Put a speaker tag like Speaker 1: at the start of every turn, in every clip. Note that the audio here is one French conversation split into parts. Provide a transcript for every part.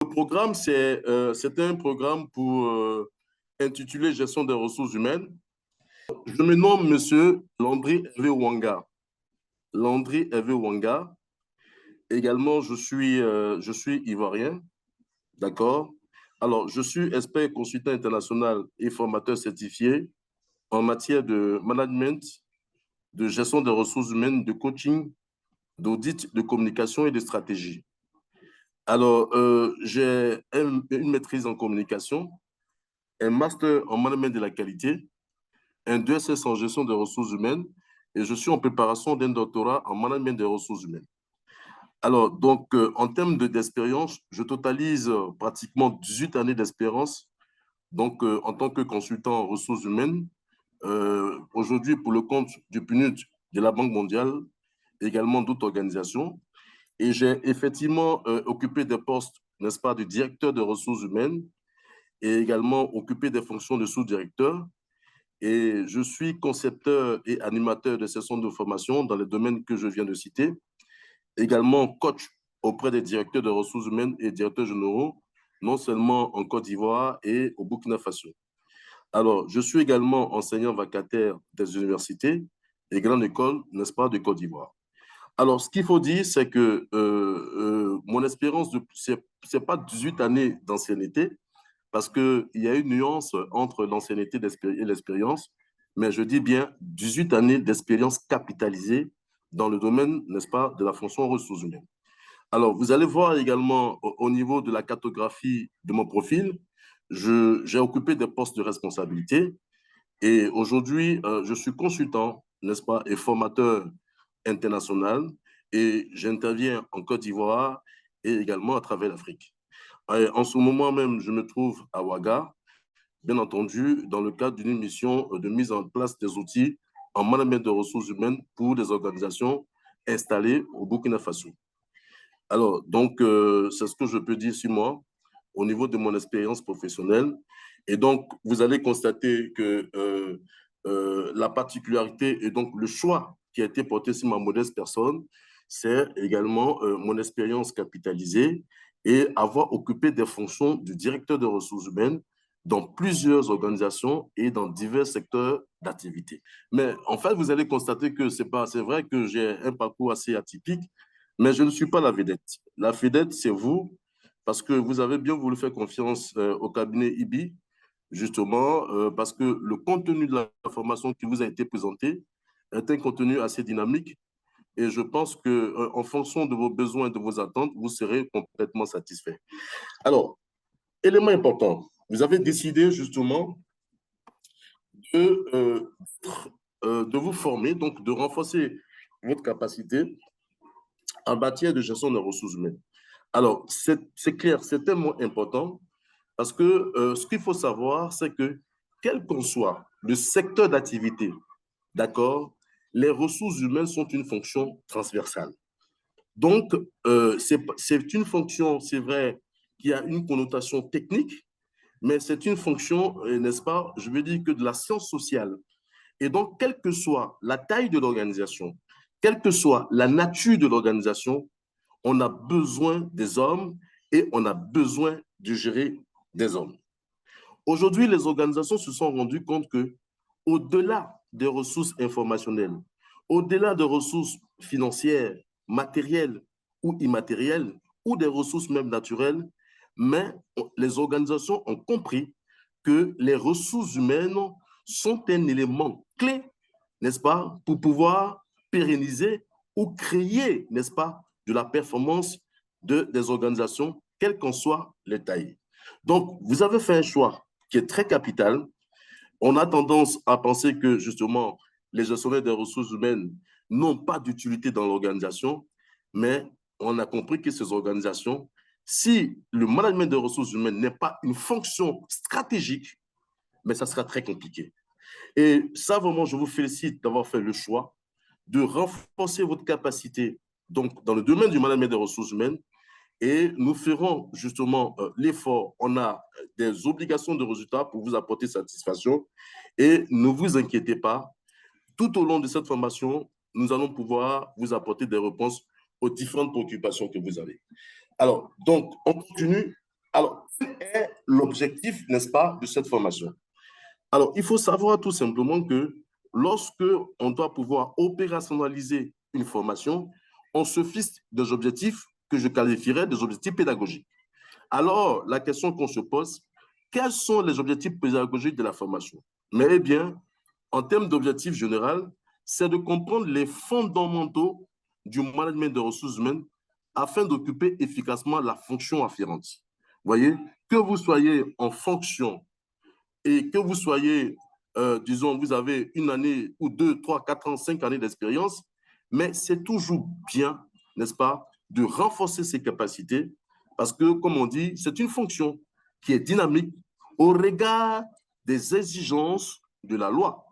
Speaker 1: Le programme, c'est un programme pour intitulé Gestion des ressources humaines. Je me nomme Monsieur Landry Hervé Wanga. Landry Hervé Wanga. Également, je suis ivoirien, d'accord? Alors, je suis expert consultant international et formateur certifié en matière de management, de gestion des ressources humaines, de coaching, d'audit, de communication et de stratégie. Alors, j'ai une maîtrise en communication, un master en management de la qualité, un 2SS en gestion des ressources humaines et je suis en préparation d'un doctorat en management des ressources humaines. Alors, donc, en termes d'expérience, je totalise pratiquement 18 années d'expérience donc, en tant que consultant en ressources humaines, aujourd'hui pour le compte du PNUD de la Banque mondiale, également d'autres organisations. Et j'ai effectivement occupé des postes, n'est-ce pas, de directeur de ressources humaines et également occupé des fonctions de sous-directeur. Et je suis concepteur et animateur de sessions de formation dans les domaines que je viens de citer. Également coach auprès des directeurs de ressources humaines et directeurs généraux, non seulement en Côte d'Ivoire et au Burkina Faso. Alors, je suis également enseignant vacataire des universités et grandes écoles, n'est-ce pas, de Côte d'Ivoire. Alors, ce qu'il faut dire, c'est que mon expérience, ce n'est pas 18 années d'ancienneté, parce qu'il y a une nuance entre l'ancienneté et l'expérience, mais je dis bien 18 années d'expérience capitalisée dans le domaine, n'est-ce pas, de la fonction ressources humaines. Alors, vous allez voir également au niveau de la cartographie de mon profil, j'ai occupé des postes de responsabilité et aujourd'hui, je suis consultant, n'est-ce pas, et formateur international et j'interviens en Côte d'Ivoire et également à travers l'Afrique. En ce moment même, je me trouve à Ouaga, bien entendu, dans le cadre d'une mission de mise en place des outils en management de ressources humaines pour des organisations installées au Burkina Faso. Alors, donc, c'est ce que je peux dire sur moi au niveau de mon expérience professionnelle. Et donc, vous allez constater que la particularité et donc le choix qui a été porté sur ma modeste personne, c'est également mon expérience capitalisée et avoir occupé des fonctions de directeur de ressources humaines dans plusieurs organisations et dans divers secteurs d'activité. Mais en fait, vous allez constater que c'est vrai que j'ai un parcours assez atypique, mais je ne suis pas la vedette. La vedette, c'est vous, parce que vous avez bien voulu faire confiance au cabinet IBI, justement, parce que le contenu de la formation qui vous a été présenté est un contenu assez dynamique et je pense que en fonction de vos besoins et de vos attentes, vous serez complètement satisfait. Alors, élément important, vous avez décidé justement de, de vous former, donc de renforcer votre capacité en matière de gestion des ressources humaines. Alors, c'est clair, c'est tellement important parce que ce qu'il faut savoir, c'est que quel qu'en soit le secteur d'activité, d'accord, les ressources humaines sont une fonction transversale. Donc, c'est une fonction, c'est vrai, qui a une connotation technique, mais c'est une fonction, n'est-ce pas, je veux dire que de la science sociale. Et donc, quelle que soit la taille de l'organisation, quelle que soit la nature de l'organisation, on a besoin des hommes et on a besoin de gérer des hommes. Aujourd'hui, les organisations se sont rendues compte que, au-delà des ressources informationnelles, au-delà des ressources financières, matérielles ou immatérielles, ou des ressources même naturelles, mais les organisations ont compris que les ressources humaines sont un élément clé, n'est-ce pas, pour pouvoir pérenniser ou créer, n'est-ce pas, de la performance des organisations, quelles qu'en soient les tailles. Donc, vous avez fait un choix qui est très capital. On a tendance à penser que, justement, les gestionnaires des ressources humaines n'ont pas d'utilité dans l'organisation, mais on a compris que ces organisations, si le management des ressources humaines n'est pas une fonction stratégique, mais ça sera très compliqué. Et ça, vraiment, je vous félicite d'avoir fait le choix de renforcer votre capacité donc, dans le domaine du management des ressources humaines et nous ferons justement l'effort. On a des obligations de résultats pour vous apporter satisfaction et ne vous inquiétez pas, tout au long de cette formation, nous allons pouvoir vous apporter des réponses aux différentes préoccupations que vous avez. Alors, donc, on continue. est l'objectif, n'est-ce pas, de cette formation? Alors, il faut savoir tout simplement que lorsque on doit pouvoir opérationnaliser une formation, on se fixe des objectifs que je qualifierais des objectifs pédagogiques. Alors, la question qu'on se pose, quels sont les objectifs pédagogiques de la formation? Mais eh bien, en termes d'objectifs généraux, c'est de comprendre les fondamentaux du management des ressources humaines afin d'occuper efficacement la fonction afférente. Vous voyez, que vous soyez en fonction et que vous soyez, disons, vous avez une année ou 2, 3, 4 ans, 5 années d'expérience, mais c'est toujours bien, n'est-ce pas, de renforcer ses capacités parce que, comme on dit, c'est une fonction qui est dynamique au regard des exigences de la loi,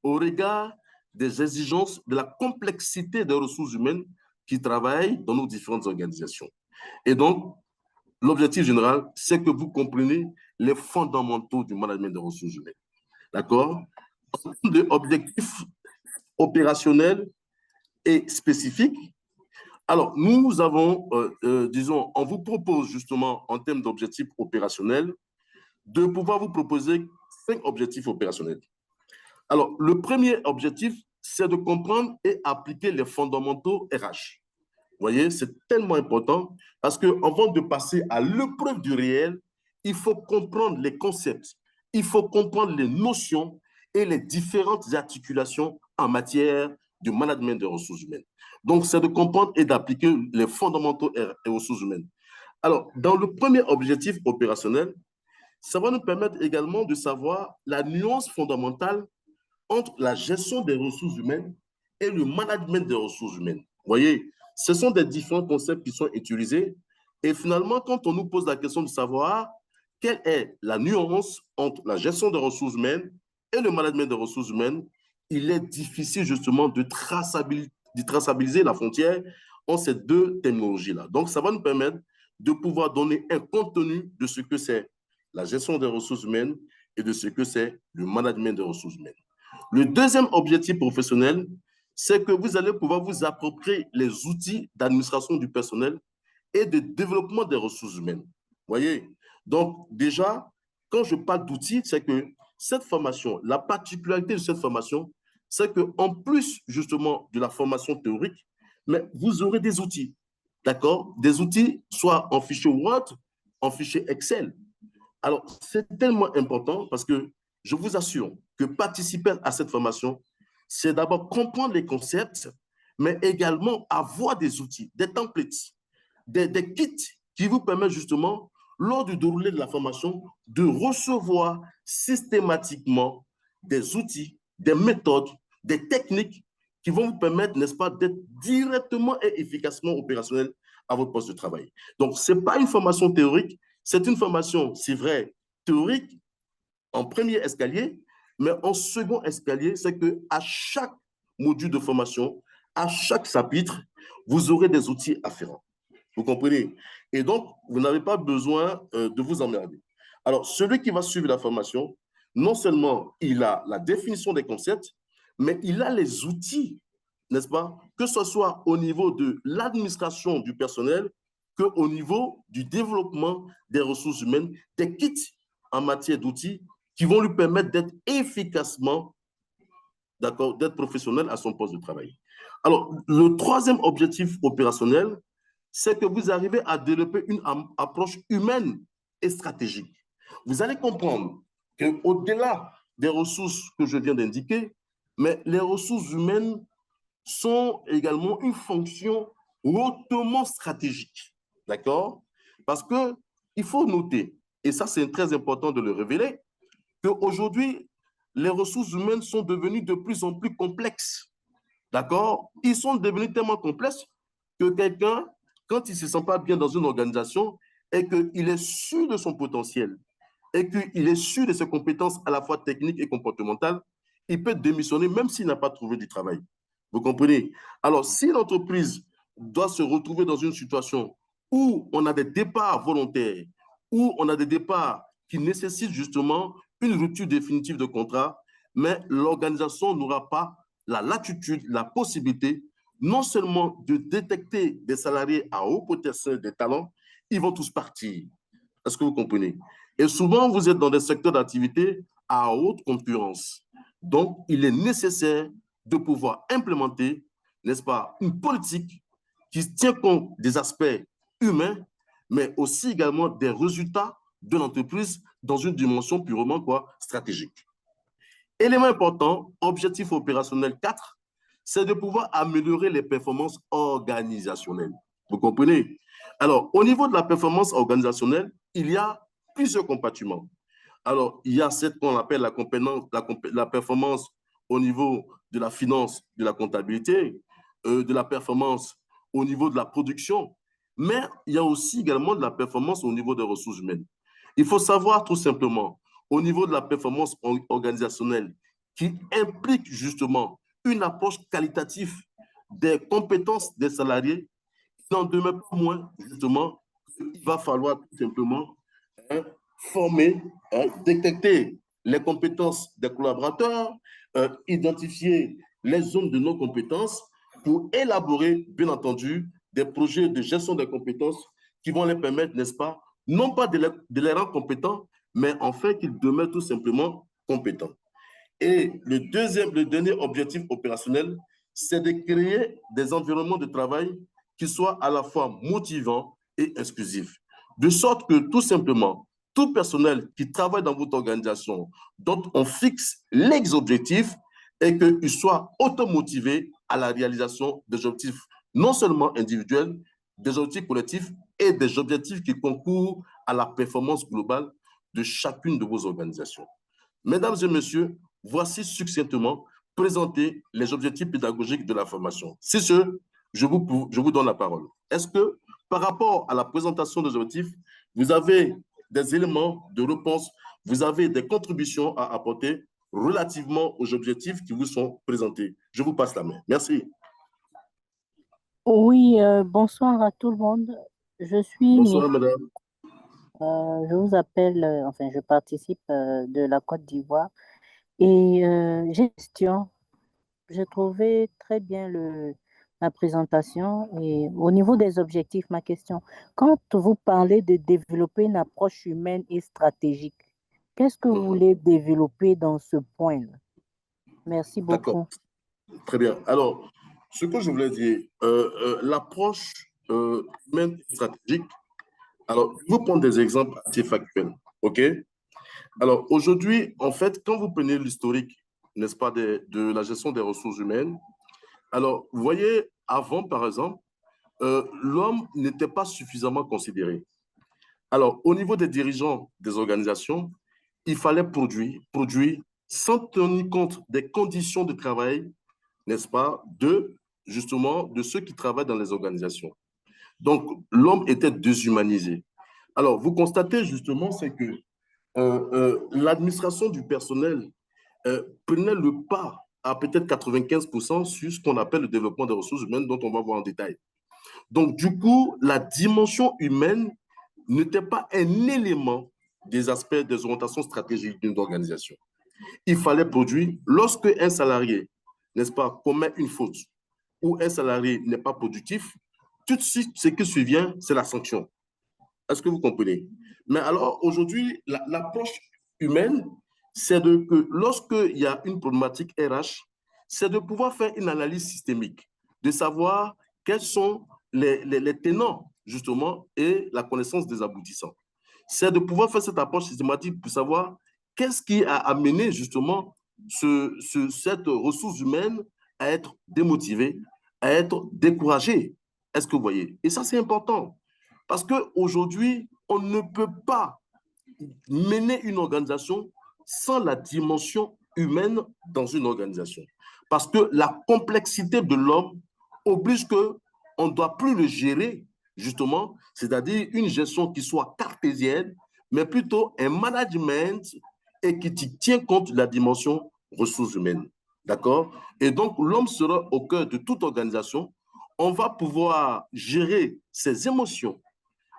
Speaker 1: au regard des exigences de la complexité des ressources humaines qui travaillent dans nos différentes organisations. Et donc, l'objectif général, c'est que vous compreniez les fondamentaux du management des ressources humaines. D'accord? Objectifs opérationnels et spécifiques. Alors, nous avons, disons, on vous propose justement, en termes d'objectifs opérationnels, de pouvoir vous proposer 5 objectifs opérationnels. Alors, le premier objectif, c'est de comprendre et appliquer les fondamentaux RH. Vous voyez, c'est tellement important parce qu'avant de passer à l'épreuve du réel, il faut comprendre les concepts, il faut comprendre les notions et les différentes articulations en matière de management des ressources humaines. Donc, c'est de comprendre et d'appliquer les fondamentaux des ressources humaines. Alors, dans le premier objectif opérationnel, ça va nous permettre également de savoir la nuance fondamentale entre la gestion des ressources humaines et le management des ressources humaines. Vous voyez, ce sont des différents concepts qui sont utilisés. Et finalement, quand on nous pose la question de savoir quelle est la nuance entre la gestion des ressources humaines et le management des ressources humaines, il est difficile justement de traçabiliser la frontière entre ces deux terminologies-là. Donc, ça va nous permettre de pouvoir donner un contenu de ce que c'est la gestion des ressources humaines et de ce que c'est le management des ressources humaines. Le deuxième objectif professionnel, c'est que vous allez pouvoir vous approprier les outils d'administration du personnel et de développement des ressources humaines. Vous voyez? Donc, déjà, quand je parle d'outils, c'est que cette formation, la particularité de cette formation, c'est qu'en plus, justement, de la formation théorique, mais vous aurez des outils, d'accord? Des outils, soit en fichier Word, en fichier Excel. Alors, c'est tellement important parce que je vous assure que participer à cette formation, c'est d'abord comprendre les concepts, mais également avoir des outils, des templates, des kits qui vous permettent justement, lors du déroulé de la formation, de recevoir systématiquement des outils, des méthodes, des techniques qui vont vous permettre, n'est-ce pas, d'être directement et efficacement opérationnel à votre poste de travail. Donc, ce n'est pas une formation théorique, c'est une formation, c'est vrai, théorique en premier escalier, mais en second escalier, c'est qu'à chaque module de formation, à chaque chapitre, vous aurez des outils afférents. Vous comprenez? Et donc, vous n'avez pas besoin de vous emmerder. Alors, celui qui va suivre la formation, non seulement il a la définition des concepts, mais il a les outils, n'est-ce pas? Que ce soit au niveau de l'administration du personnel, qu'au niveau du développement des ressources humaines, des kits en matière d'outils qui vont lui permettre d'être efficacement, d'accord, d'être professionnel à son poste de travail. Alors, le troisième objectif opérationnel, c'est que vous arrivez à développer une approche humaine et stratégique. Vous allez comprendre qu'au-delà des ressources que je viens d'indiquer, mais les ressources humaines sont également une fonction hautement stratégique. D'accord? Parce qu'il faut noter, et ça c'est très important de le révéler, qu'aujourd'hui, les ressources humaines sont devenues de plus en plus complexes. D'accord? Ils sont devenus tellement complexes que quelqu'un, quand il ne se sent pas bien dans une organisation et qu'il est sûr de son potentiel et qu'il est sûr de ses compétences à la fois techniques et comportementales, il peut démissionner même s'il n'a pas trouvé du travail. Vous comprenez? Alors, si l'entreprise doit se retrouver dans une situation où on a des départs volontaires, où on a des départs qui nécessitent justement une rupture définitive de contrat, mais l'organisation n'aura pas la latitude, la possibilité, non seulement de détecter des salariés à haut potentiel des talents, ils vont tous partir. Est-ce que vous comprenez? Et souvent, vous êtes dans des secteurs d'activité à haute concurrence. Donc, il est nécessaire de pouvoir implémenter, n'est-ce pas, une politique qui tient compte des aspects humains, mais aussi également des résultats de l'entreprise dans une dimension purement quoi, stratégique. Élément important, objectif opérationnel 4, c'est de pouvoir améliorer les performances organisationnelles. Vous comprenez? Alors, au niveau de la performance organisationnelle, il y a plusieurs compartiments. Alors, il y a cette qu'on appelle la performance au niveau de la finance, de la comptabilité, de la performance au niveau de la production, mais il y a aussi également de la performance au niveau des ressources humaines. Il faut savoir tout simplement, au niveau de la performance organisationnelle, qui implique justement une approche qualitative des compétences des salariés, il n'en demeure pas moins, justement, qu'il va falloir tout simplement hein, former, détecter les compétences des collaborateurs, identifier les zones de non-compétences pour élaborer, bien entendu, des projets de gestion des compétences qui vont les permettre, n'est-ce pas, non pas de les rendre compétents, mais en fait qu'ils demeurent tout simplement compétents. Et le dernier objectif opérationnel, c'est de créer des environnements de travail qui soient à la fois motivants et exclusifs. De sorte que tout simplement, tout personnel qui travaille dans votre organisation, dont on fixe les objectifs, et qu'il soit automotivé à la réalisation des objectifs non seulement individuels, des objectifs collectifs et des objectifs qui concourent à la performance globale de chacune de vos organisations. Mesdames et messieurs, voici succinctement présenter les objectifs pédagogiques de la formation. C'est ce, je vous donne la parole. Est-ce que, par rapport à la présentation des objectifs, vous avez des éléments de réponse, vous avez des contributions à apporter relativement aux objectifs qui vous sont présentés? Je vous passe la main. Merci.
Speaker 2: Oui, bonsoir à tout le monde. Je suis
Speaker 1: Bonsoir,
Speaker 2: Myriam.
Speaker 1: madame.
Speaker 2: Je vous appelle, enfin, je participe de la Côte d'Ivoire et j'ai une question. J'ai trouvé très bien la présentation et au niveau des objectifs, ma question. Quand vous parlez de développer une approche humaine et stratégique, qu'est-ce que vous voulez développer dans ce point-là? Merci
Speaker 1: D'accord,
Speaker 2: beaucoup.
Speaker 1: très bien. Alors, ce que je voulais dire, l'approche humaine et stratégique. Alors, je vais vous prendre des exemples assez factuels. OK? Alors, aujourd'hui, en fait, quand vous prenez l'historique, n'est-ce pas, de la gestion des ressources humaines, alors, vous voyez, avant, par exemple, l'homme n'était pas suffisamment considéré. Alors, au niveau des dirigeants des organisations, il fallait produire sans tenir compte des conditions de travail, n'est-ce pas, justement, de ceux qui travaillent dans les organisations. Donc, l'homme était déshumanisé. Alors, vous constatez justement, c'est que l'administration du personnel prenait le pas à peut-être 95% sur ce qu'on appelle le développement des ressources humaines, dont on va voir en détail. Donc, du coup, la dimension humaine n'était pas un élément des aspects des orientations stratégiques d'une organisation. Il fallait produire lorsque un salarié, n'est-ce pas, commet une faute ou un salarié n'est pas productif, tout de suite, ce qui survient, c'est la sanction. Est-ce que vous comprenez? Mais alors, aujourd'hui, l'approche humaine, c'est que lorsqu'il y a une problématique RH, c'est de pouvoir faire une analyse systémique, de savoir quels sont les tenants, justement, et la connaissance des aboutissants. C'est de pouvoir faire cette approche systématique pour savoir qu'est-ce qui a amené, justement, cette ressource humaine à être démotivée, à être découragée. Est-ce que vous voyez? Et ça, c'est important. Parce qu'aujourd'hui, on ne peut pas mener une organisation sans la dimension humaine dans une organisation. Parce que la complexité de l'homme oblige qu'on ne doit plus le gérer, justement, c'est-à-dire une gestion qui soit cartésienne, mais plutôt un management et qui tient compte de la dimension ressources humaines. D'accord? Et donc, l'homme sera au cœur de toute organisation. On va pouvoir gérer ses émotions,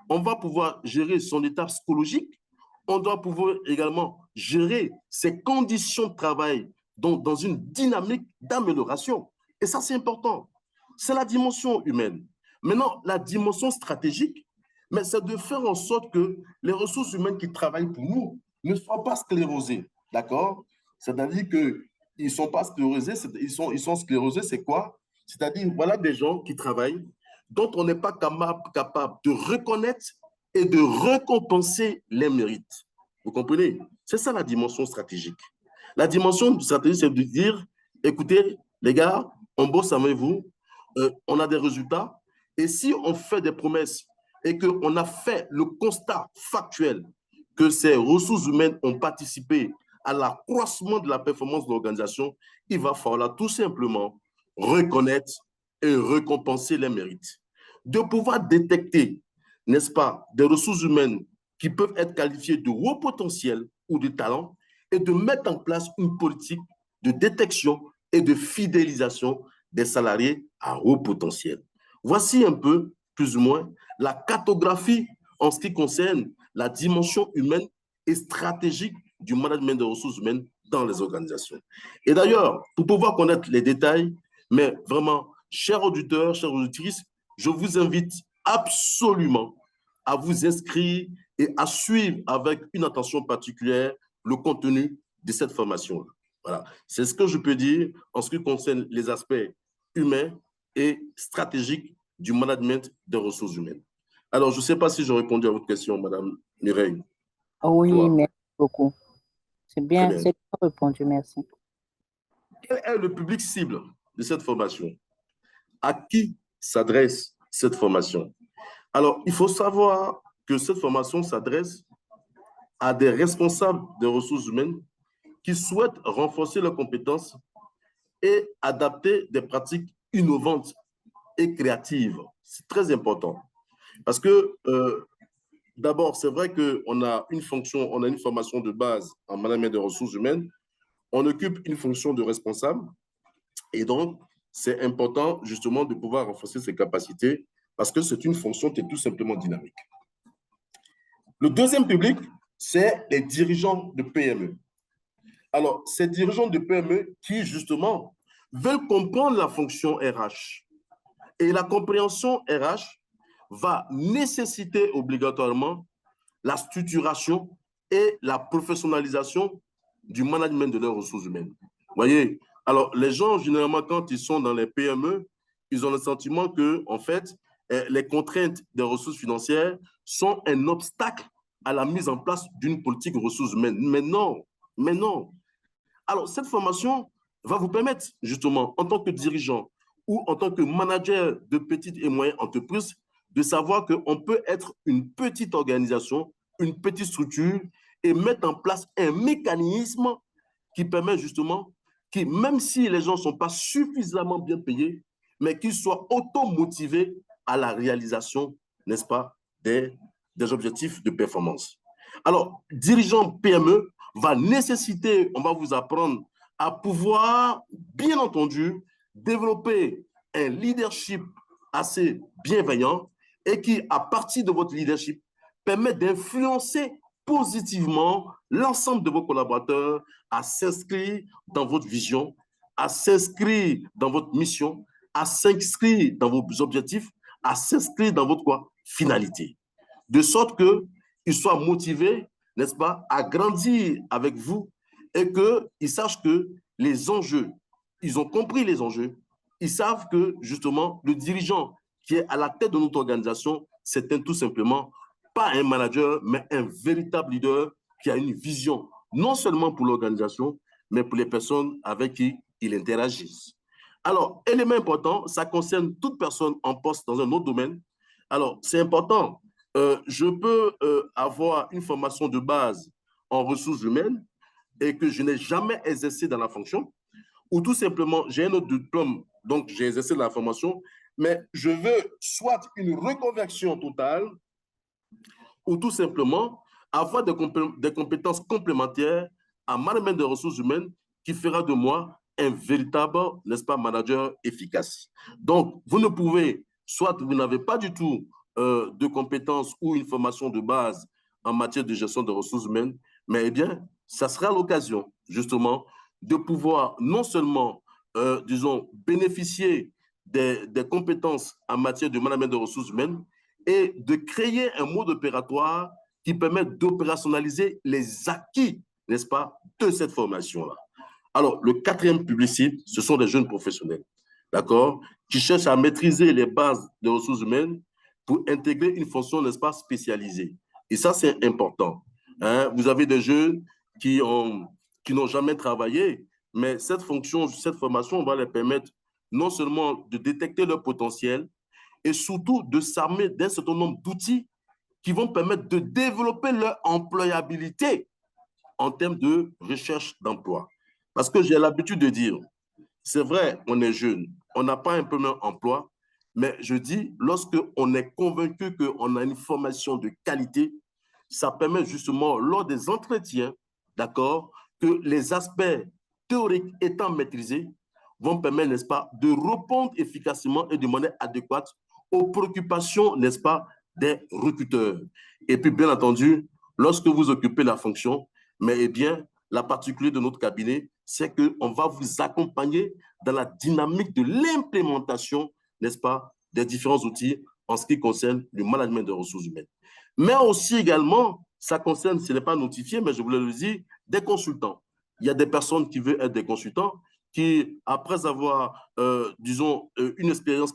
Speaker 1: on va pouvoir gérer son état psychologique, on doit pouvoir également gérer ses conditions de travail dans une dynamique d'amélioration. Et ça, c'est important. C'est la dimension humaine. Maintenant, la dimension stratégique, mais c'est de faire en sorte que les ressources humaines qui travaillent pour nous ne soient pas sclérosées, d'accord? C'est-à-dire qu'ils ne sont pas sclérosés, ils sont sclérosés, c'est quoi? C'est-à-dire, voilà des gens qui travaillent, dont on n'est pas capable de reconnaître et de récompenser les mérites. Vous comprenez? C'est ça la dimension stratégique. La dimension stratégique, c'est de dire, écoutez, les gars, on bosse avec vous, on a des résultats, et si on fait des promesses et qu'on a fait le constat factuel que ces ressources humaines ont participé à l'accroissement de la performance de l'organisation, il va falloir tout simplement reconnaître et récompenser les mérites. De pouvoir détecter, n'est-ce pas, des ressources humaines qui peuvent être qualifiées de haut potentiel ou de talent et de mettre en place une politique de détection et de fidélisation des salariés à haut potentiel. Voici un peu, plus ou moins, la cartographie en ce qui concerne la dimension humaine et stratégique du management des ressources humaines dans les organisations. Et d'ailleurs, pour pouvoir connaître les détails, mais vraiment, chers auditeurs, chères auditrices, je vous invite absolument à vous inscrire et à suivre avec une attention particulière le contenu de cette formation. Voilà. C'est ce que je peux dire en ce qui concerne les aspects humains et stratégiques du management des ressources humaines. Alors, je ne sais pas si j'ai répondu à votre question, Madame Mireille.
Speaker 2: Oui,
Speaker 1: Toi.
Speaker 2: merci beaucoup.
Speaker 1: Très bien.
Speaker 2: C'est bien répondu, merci.
Speaker 1: Quel est le public cible de cette formation? À qui s'adresse cette formation? Alors, il faut savoir que cette formation s'adresse à des responsables des ressources humaines qui souhaitent renforcer leurs compétences et adapter des pratiques innovantes et créatives. C'est très important. Parce que, d'abord, c'est vrai qu'on a une fonction, on a une formation de base en management des ressources humaines. On occupe une fonction de responsable. Et donc, c'est important justement de pouvoir renforcer ses capacités parce que c'est une fonction qui est tout simplement dynamique. Le deuxième public, c'est les dirigeants de PME. Alors, ces dirigeants de PME qui, justement, veulent comprendre la fonction RH. Et la compréhension RH va nécessiter obligatoirement la structuration et la professionnalisation du management de leurs ressources humaines. Vous voyez, alors les gens, généralement, quand ils sont dans les PME, ils ont le sentiment que, en fait, les contraintes des ressources financières sont un obstacle à la mise en place d'une politique de ressources humaines. Mais non, mais non. Alors, cette formation va vous permettre, justement, en tant que dirigeant ou en tant que manager de petites et moyennes entreprises, de savoir qu'on peut être une petite organisation, une petite structure et mettre en place un mécanisme qui permet justement que même si les gens ne sont pas suffisamment bien payés, mais qu'ils soient automotivés à la réalisation, n'est-ce pas, des objectifs de performance. Alors, dirigeant PME va nécessiter, on va vous apprendre à pouvoir, bien entendu, développer un leadership assez bienveillant et qui, à partir de votre leadership, permet d'influencer positivement l'ensemble de vos collaborateurs à s'inscrire dans votre vision, à s'inscrire dans votre mission, à s'inscrire dans vos objectifs, à s'inscrire dans votre quoi? Finalité. De sorte qu'ils soient motivés, n'est-ce pas, à grandir avec vous et qu'ils sachent que les enjeux, ils ont compris les enjeux, ils savent que justement le dirigeant qui est à la tête de notre organisation, c'est tout simplement pas un manager, mais un véritable leader qui a une vision, non seulement pour l'organisation, mais pour les personnes avec qui il interagit. Alors, élément important, ça concerne toute personne en poste dans un autre domaine. Alors, c'est important. Je peux avoir une formation de base en ressources humaines et que je n'ai jamais exercé dans la fonction, ou tout simplement, j'ai un autre diplôme, donc j'ai exercé la formation, mais je veux soit une reconversion totale, ou tout simplement avoir des compétences complémentaires en management des ressources humaines qui fera de moi un véritable, n'est-ce pas, manager efficace. Donc, vous ne pouvez, soit vous n'avez pas du tout de compétences ou une formation de base en matière de gestion des ressources humaines, mais eh bien, ça sera l'occasion, justement, de pouvoir non seulement, disons, bénéficier des compétences en matière de management des ressources humaines et de créer un mode opératoire qui permet d'opérationnaliser les acquis, n'est-ce pas, de cette formation-là. Alors, le quatrième public cible, ce sont les jeunes professionnels, d'accord, qui cherchent à maîtriser les bases des ressources humaines pour intégrer une fonction, n'est-ce pas, spécialisée. Et ça, c'est important. Hein? Vous avez des jeunes qui n'ont jamais travaillé, mais cette fonction, cette formation va leur permettre non seulement de détecter leur potentiel, et surtout de s'armer d'un certain nombre d'outils qui vont permettre de développer leur employabilité en termes de recherche d'emploi. Parce que j'ai l'habitude de dire, c'est vrai, on est jeune, on n'a pas un premier emploi, mais je dis, lorsqu'on est convaincu qu'on a une formation de qualité, ça permet justement, lors des entretiens, d'accord, que les aspects théoriques étant maîtrisés, vont permettre, n'est-ce pas, de répondre efficacement et de manière adéquate aux préoccupations, n'est-ce pas, des recruteurs. Et puis, bien entendu, lorsque vous occupez la fonction, mais eh bien, la particularité de notre cabinet, c'est qu'on va vous accompagner dans la dynamique de l'implémentation, n'est-ce pas, des différents outils en ce qui concerne le management des ressources humaines. Mais aussi également, ça concerne, ce n'est pas notifié, mais je voulais le dire, des consultants. Il y a des personnes qui veulent être des consultants qui, après avoir, disons, une expérience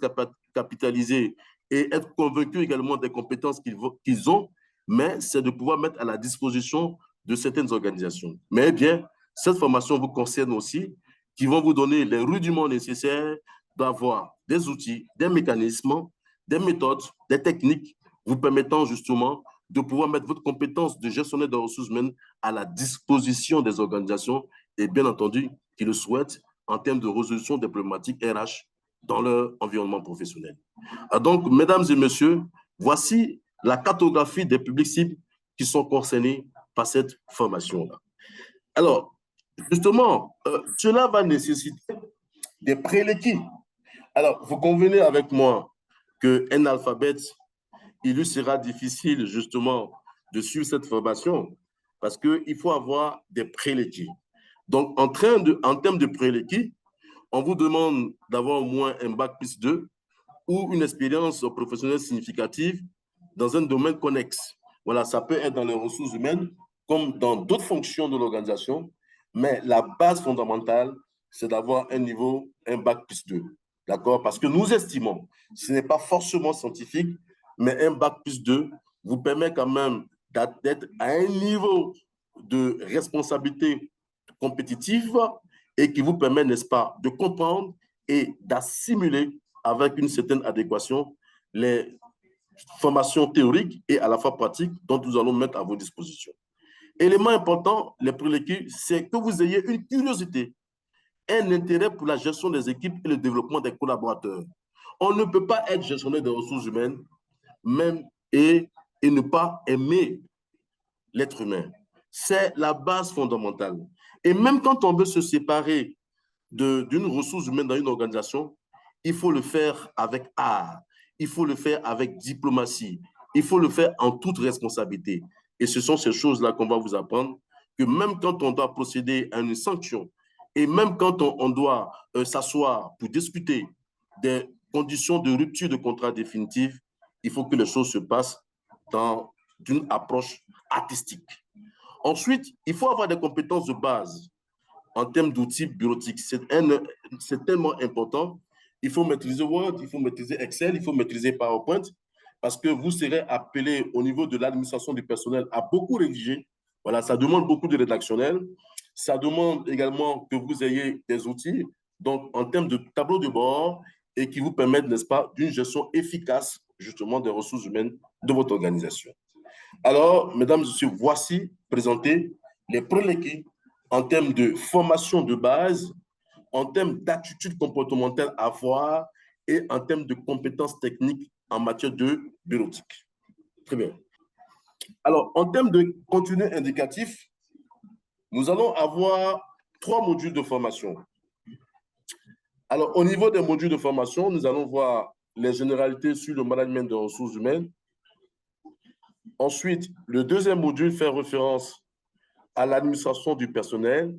Speaker 1: capitalisée et être convaincus également des compétences qu'ils ont, mais c'est de pouvoir mettre à la disposition de certaines organisations. Mais bien, cette formation vous concerne aussi, qui vont vous donner les rudiments nécessaires d'avoir des outils, des mécanismes, des méthodes, des techniques vous permettant justement de pouvoir mettre votre compétence de gestionnaire de ressources humaines à la disposition des organisations et bien entendu qui le souhaitent en termes de résolution des problématiques RH dans leur environnement professionnel. Donc, mesdames et messieurs, voici la cartographie des publics cibles qui sont concernés par cette formation-là. Alors, justement, cela va nécessiter des prérequis. Alors, vous convenez avec moi qu'un alphabet, il lui sera difficile justement de suivre cette formation parce qu'il faut avoir des prérequis. Donc, en termes de prérequis, on vous demande d'avoir au moins un bac plus 2 ou une expérience professionnelle significative dans un domaine connexe. Voilà, ça peut être dans les ressources humaines comme dans d'autres fonctions de l'organisation, mais la base fondamentale, c'est d'avoir un niveau, un bac plus 2. D'accord? Parce que nous estimons, ce n'est pas forcément scientifique, mais un bac plus 2 vous permet quand même d'être à un niveau de responsabilité compétitive et qui vous permet, n'est-ce pas, de comprendre et d'assimiler avec une certaine adéquation les formations théoriques et à la fois pratiques dont nous allons mettre à vos dispositions. Élément important, les prérequis, c'est que vous ayez une curiosité, un intérêt pour la gestion des équipes et le développement des collaborateurs. On ne peut pas être gestionnaire des ressources humaines même et ne pas aimer l'être humain. C'est la base fondamentale. Et même quand on veut se séparer d'une ressource humaine dans une organisation, il faut le faire avec art, il faut le faire avec diplomatie, il faut le faire en toute responsabilité. Et ce sont ces choses-là qu'on va vous apprendre, que même quand on doit procéder à une sanction, et même quand on doit s'asseoir pour discuter des conditions de rupture de contrat définitif, il faut que les choses se passent dans une approche artistique. Ensuite, il faut avoir des compétences de base en termes d'outils bureautiques. C'est tellement important. Il faut maîtriser Word, il faut maîtriser Excel, il faut maîtriser PowerPoint, parce que vous serez appelé au niveau de l'administration du personnel à beaucoup rédiger. Voilà, ça demande beaucoup de rédactionnel. Ça demande également que vous ayez des outils, donc en termes de tableau de bord, et qui vous permettent, n'est-ce pas, d'une gestion efficace, justement, des ressources humaines de votre organisation. Alors, mesdames et messieurs, voici présentés les prérequis en termes de formation de base, en termes d'attitude comportementale à avoir et en termes de compétences techniques en matière de bureautique. Très bien. Alors, en termes de contenu indicatif, nous allons avoir 3 modules de formation. Alors, au niveau des modules de formation, nous allons voir les généralités sur le management des ressources humaines. Ensuite, le deuxième module fait référence à l'administration du personnel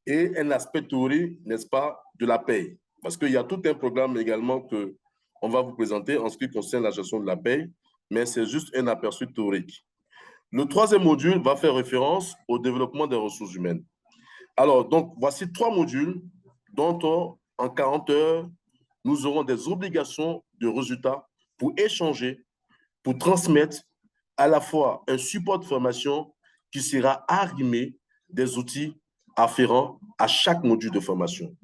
Speaker 1: et un aspect théorique, n'est-ce pas, de la paie. Parce qu'il y a tout un programme également qu'on va vous présenter en ce qui concerne la gestion de la paie. mais c'est juste un aperçu théorique. Le troisième module va faire référence au développement des ressources humaines. Alors, donc, voici 3 modules dont en 40 heures, nous aurons des obligations de résultats pour échanger, pour transmettre à la fois un support de formation qui sera arrimé des outils afférents à chaque module de formation.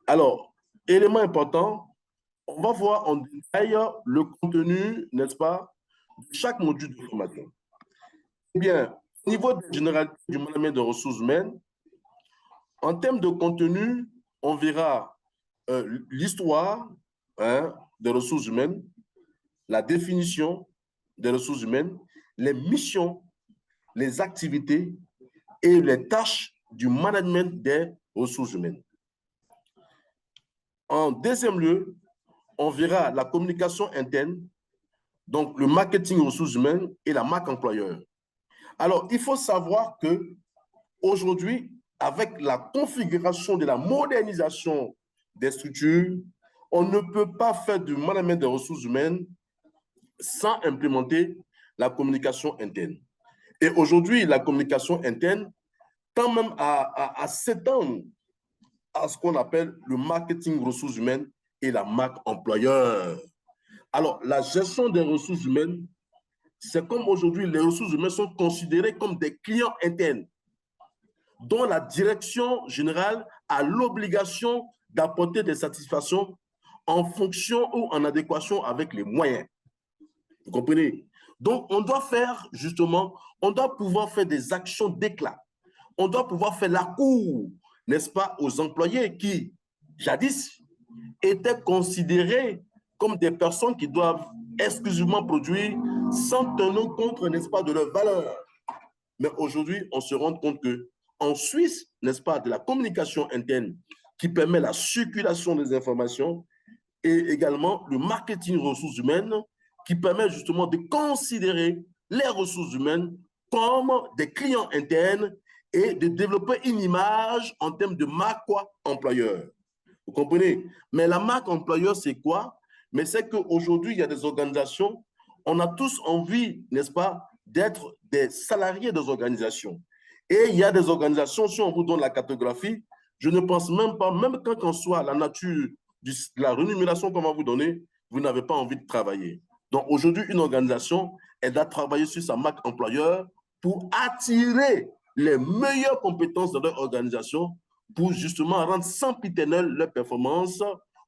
Speaker 1: Alors, élément important, on va voir en détail le contenu, n'est-ce pas, de chaque module de formation. Eh bien, au niveau des généralités du management de ressources humaines, en termes de contenu, on verra l'histoire des ressources humaines, la définition des ressources humaines, les missions, les activités et les tâches du management des ressources humaines. En deuxième lieu, on verra la communication interne, donc le marketing ressources humaines et la marque employeur. Alors, il faut savoir que aujourd'hui, avec la configuration de la modernisation des structures, on ne peut pas faire du management des ressources humaines sans implémenter la communication interne. Et aujourd'hui, la communication interne tend même à s'étendre à ce qu'on appelle le marketing ressources humaines et la marque employeur. Alors, la gestion des ressources humaines, c'est comme aujourd'hui, les ressources humaines sont considérées comme des clients internes dont la direction générale a l'obligation d'apporter des satisfactions en fonction ou en adéquation avec les moyens. Vous comprenez? Donc, on doit faire, justement, on doit pouvoir faire des actions d'éclat. On doit pouvoir faire la cour, n'est-ce pas, aux employés qui, jadis, étaient considérés comme des personnes qui doivent exclusivement produire sans tenir compte, n'est-ce pas, de leurs valeurs. Mais aujourd'hui, on se rend compte qu'en Suisse, n'est-ce pas, de la communication interne qui permet la circulation des informations et également le marketing ressources humaines qui permet justement de considérer les ressources humaines comme des clients internes et de développer une image en termes de marque employeur. Vous comprenez? Mais la marque employeur, c'est quoi? Mais c'est qu'aujourd'hui, il y a des organisations, on a tous envie, n'est-ce pas, d'être des salariés des organisations. Et il y a des organisations, si on vous donne la cartographie, je ne pense même pas, même quand on soit la nature de la rémunération qu'on va vous donner, vous n'avez pas envie de travailler. Donc aujourd'hui, une organisation, elle doit travailler sur sa marque employeur pour attirer les meilleures compétences de leur organisation pour justement rendre sempiternelle leur performance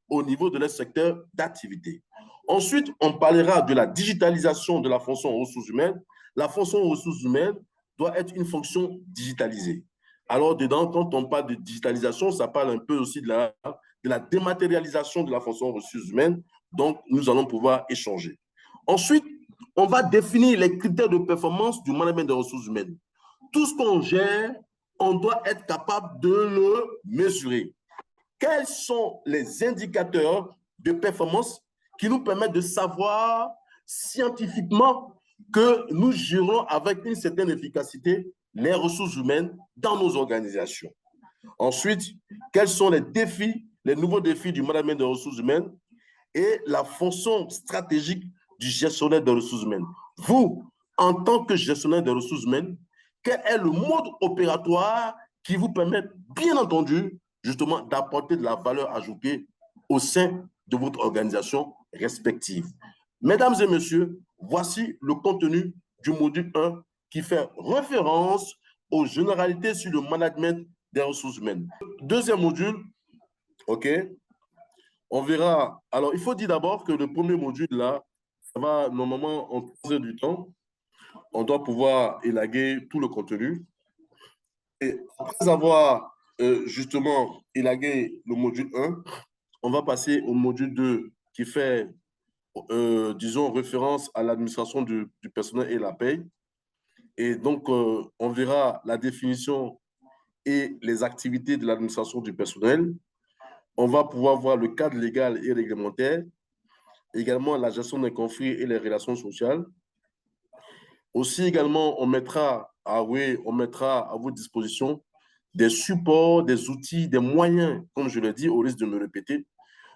Speaker 1: au niveau de leur secteur d'activité. Ensuite, on parlera de la digitalisation de la fonction ressources humaines. La fonction ressources humaines doit être une fonction digitalisée. Alors, dedans, quand on parle de digitalisation, ça parle un peu aussi de la dématérialisation de la fonction ressources humaines. Donc, nous allons pouvoir échanger. Ensuite, on va définir les critères de performance du management des ressources humaines. Tout ce qu'on gère, on doit être capable de le mesurer. Quels sont les indicateurs de performance qui nous permettent de savoir scientifiquement que nous gérons avec une certaine efficacité les ressources humaines dans nos organisations? Ensuite, quels sont les défis, les nouveaux défis du management des ressources humaines et la fonction stratégique du gestionnaire des ressources humaines? Vous, en tant que gestionnaire des ressources humaines, quel est le mode opératoire qui vous permet, bien entendu, justement, d'apporter de la valeur ajoutée au sein de votre organisation respective? Mesdames et messieurs, voici le contenu du module 1 qui fait référence aux généralités sur le management des ressources humaines. Deuxième module, OK, on verra. Alors, il faut dire d'abord que le premier module, là, ça va normalement en 3 heures du temps. On doit pouvoir élaguer tout le contenu. Et après avoir justement élagué le module 1, on va passer au module 2 qui fait, disons, référence à l'administration du personnel et la paye. Et donc, on verra la définition et les activités de l'administration du personnel. On va pouvoir voir le cadre légal et réglementaire, également la gestion des conflits et les relations sociales. Aussi, également, on mettra à votre disposition des supports, des outils, des moyens, comme je l'ai dit, au risque de me répéter.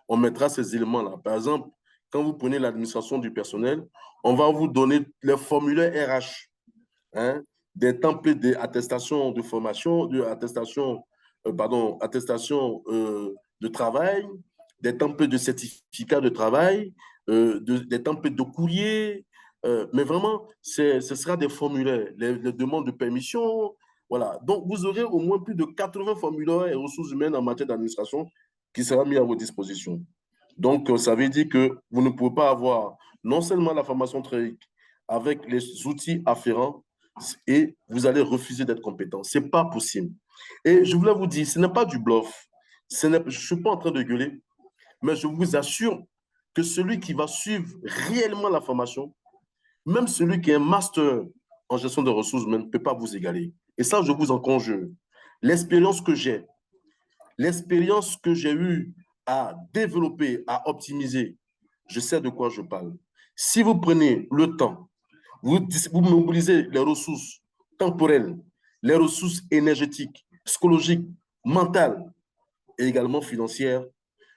Speaker 1: On mettra ces éléments-là. Par exemple, quand vous prenez l'administration du personnel, on va vous donner les formulaires RH, hein, des templates d'attestation de formation, attestation de travail, des templates de certificats de travail, des templates de courrier. Mais vraiment, ce sera des formulaires, les demandes de permission. Voilà. Donc, vous aurez au moins plus de 80 formulaires et ressources humaines en matière d'administration qui sera mis à votre disposition. Donc, ça veut dire que vous ne pouvez pas avoir non seulement la formation théorique avec les outils afférents et vous allez refuser d'être compétent. Ce n'est pas possible. Et je voulais vous dire, ce n'est pas du bluff. Je ne suis pas en train de gueuler, mais je vous assure que celui qui va suivre réellement la formation, même celui qui est un master en gestion de ressources humaines, ne peut pas vous égaler. Et ça, je vous en conjure. L'expérience que j'ai eue à développer, à optimiser, je sais de quoi je parle. Si vous prenez le temps, vous mobilisez les ressources temporelles, les ressources énergétiques, psychologiques, mentales et également financières,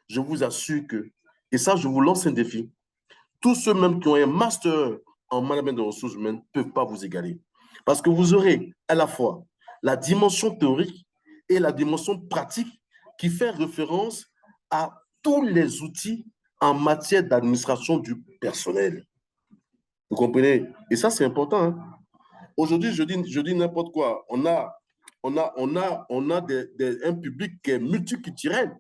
Speaker 1: je vous assure que, et ça, je vous lance un défi, tous ceux même qui ont un master en management de ressources humaines ne peuvent pas vous égaler. Parce que vous aurez à la fois la dimension théorique et la dimension pratique qui fait référence à tous les outils en matière d'administration du personnel. Vous comprenez? Et ça, c'est important. Hein? Aujourd'hui, je dis n'importe quoi. On a un public qui est multiculturel.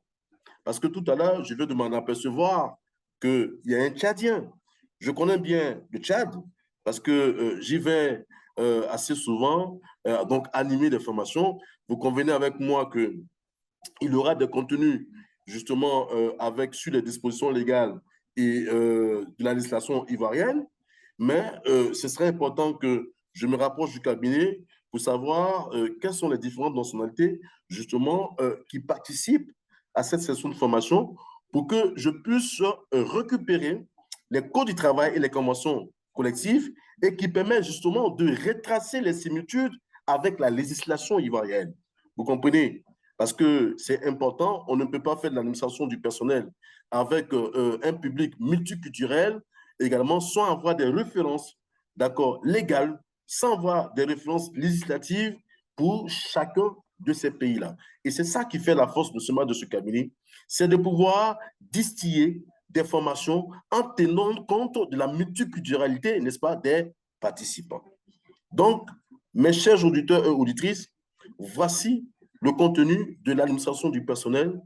Speaker 1: Parce que tout à l'heure, je viens de m'en apercevoir qu'il y a un Tchadien. Je connais bien le Tchad parce que j'y vais assez souvent, donc animer des formations. Vous convenez avec moi qu'il y aura des contenus justement sur les dispositions légales et de la législation ivoirienne, mais ce serait important que je me rapproche du cabinet pour savoir quelles sont les différentes nationalités justement qui participent à cette session de formation pour que je puisse récupérer les codes du travail et les conventions collectives et qui permettent justement de retracer les similitudes avec la législation ivoirienne. Vous comprenez? Parce que c'est important, on ne peut pas faire de l'administration du personnel avec un public multiculturel également sans avoir des références, d'accord, légales, sans avoir des références législatives pour chacun de ces pays-là. Et c'est ça qui fait la force de ce cabinet, c'est de pouvoir distiller des formations en tenant compte de la multiculturalité, n'est-ce pas, des participants. Donc, mes chers auditeurs et auditrices, voici le contenu de l'administration du personnel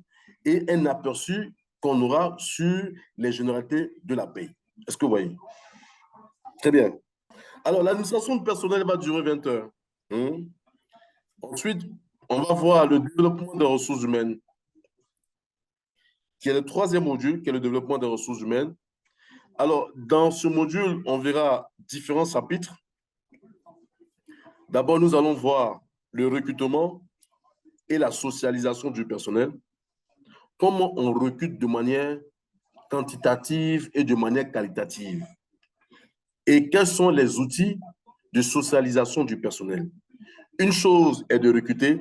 Speaker 1: et un aperçu qu'on aura sur les généralités de la paie. Est-ce que vous voyez? Très bien. Alors, l'administration du personnel va durer 20 heures. Ensuite, on va voir le développement des ressources humaines, qui est le troisième module, qui est le développement des ressources humaines. Alors, dans ce module, on verra différents chapitres. D'abord, nous allons voir le recrutement et la socialisation du personnel. Comment on recrute de manière quantitative et de manière qualitative. Et quels sont les outils de socialisation du personnel. Une chose est de recruter,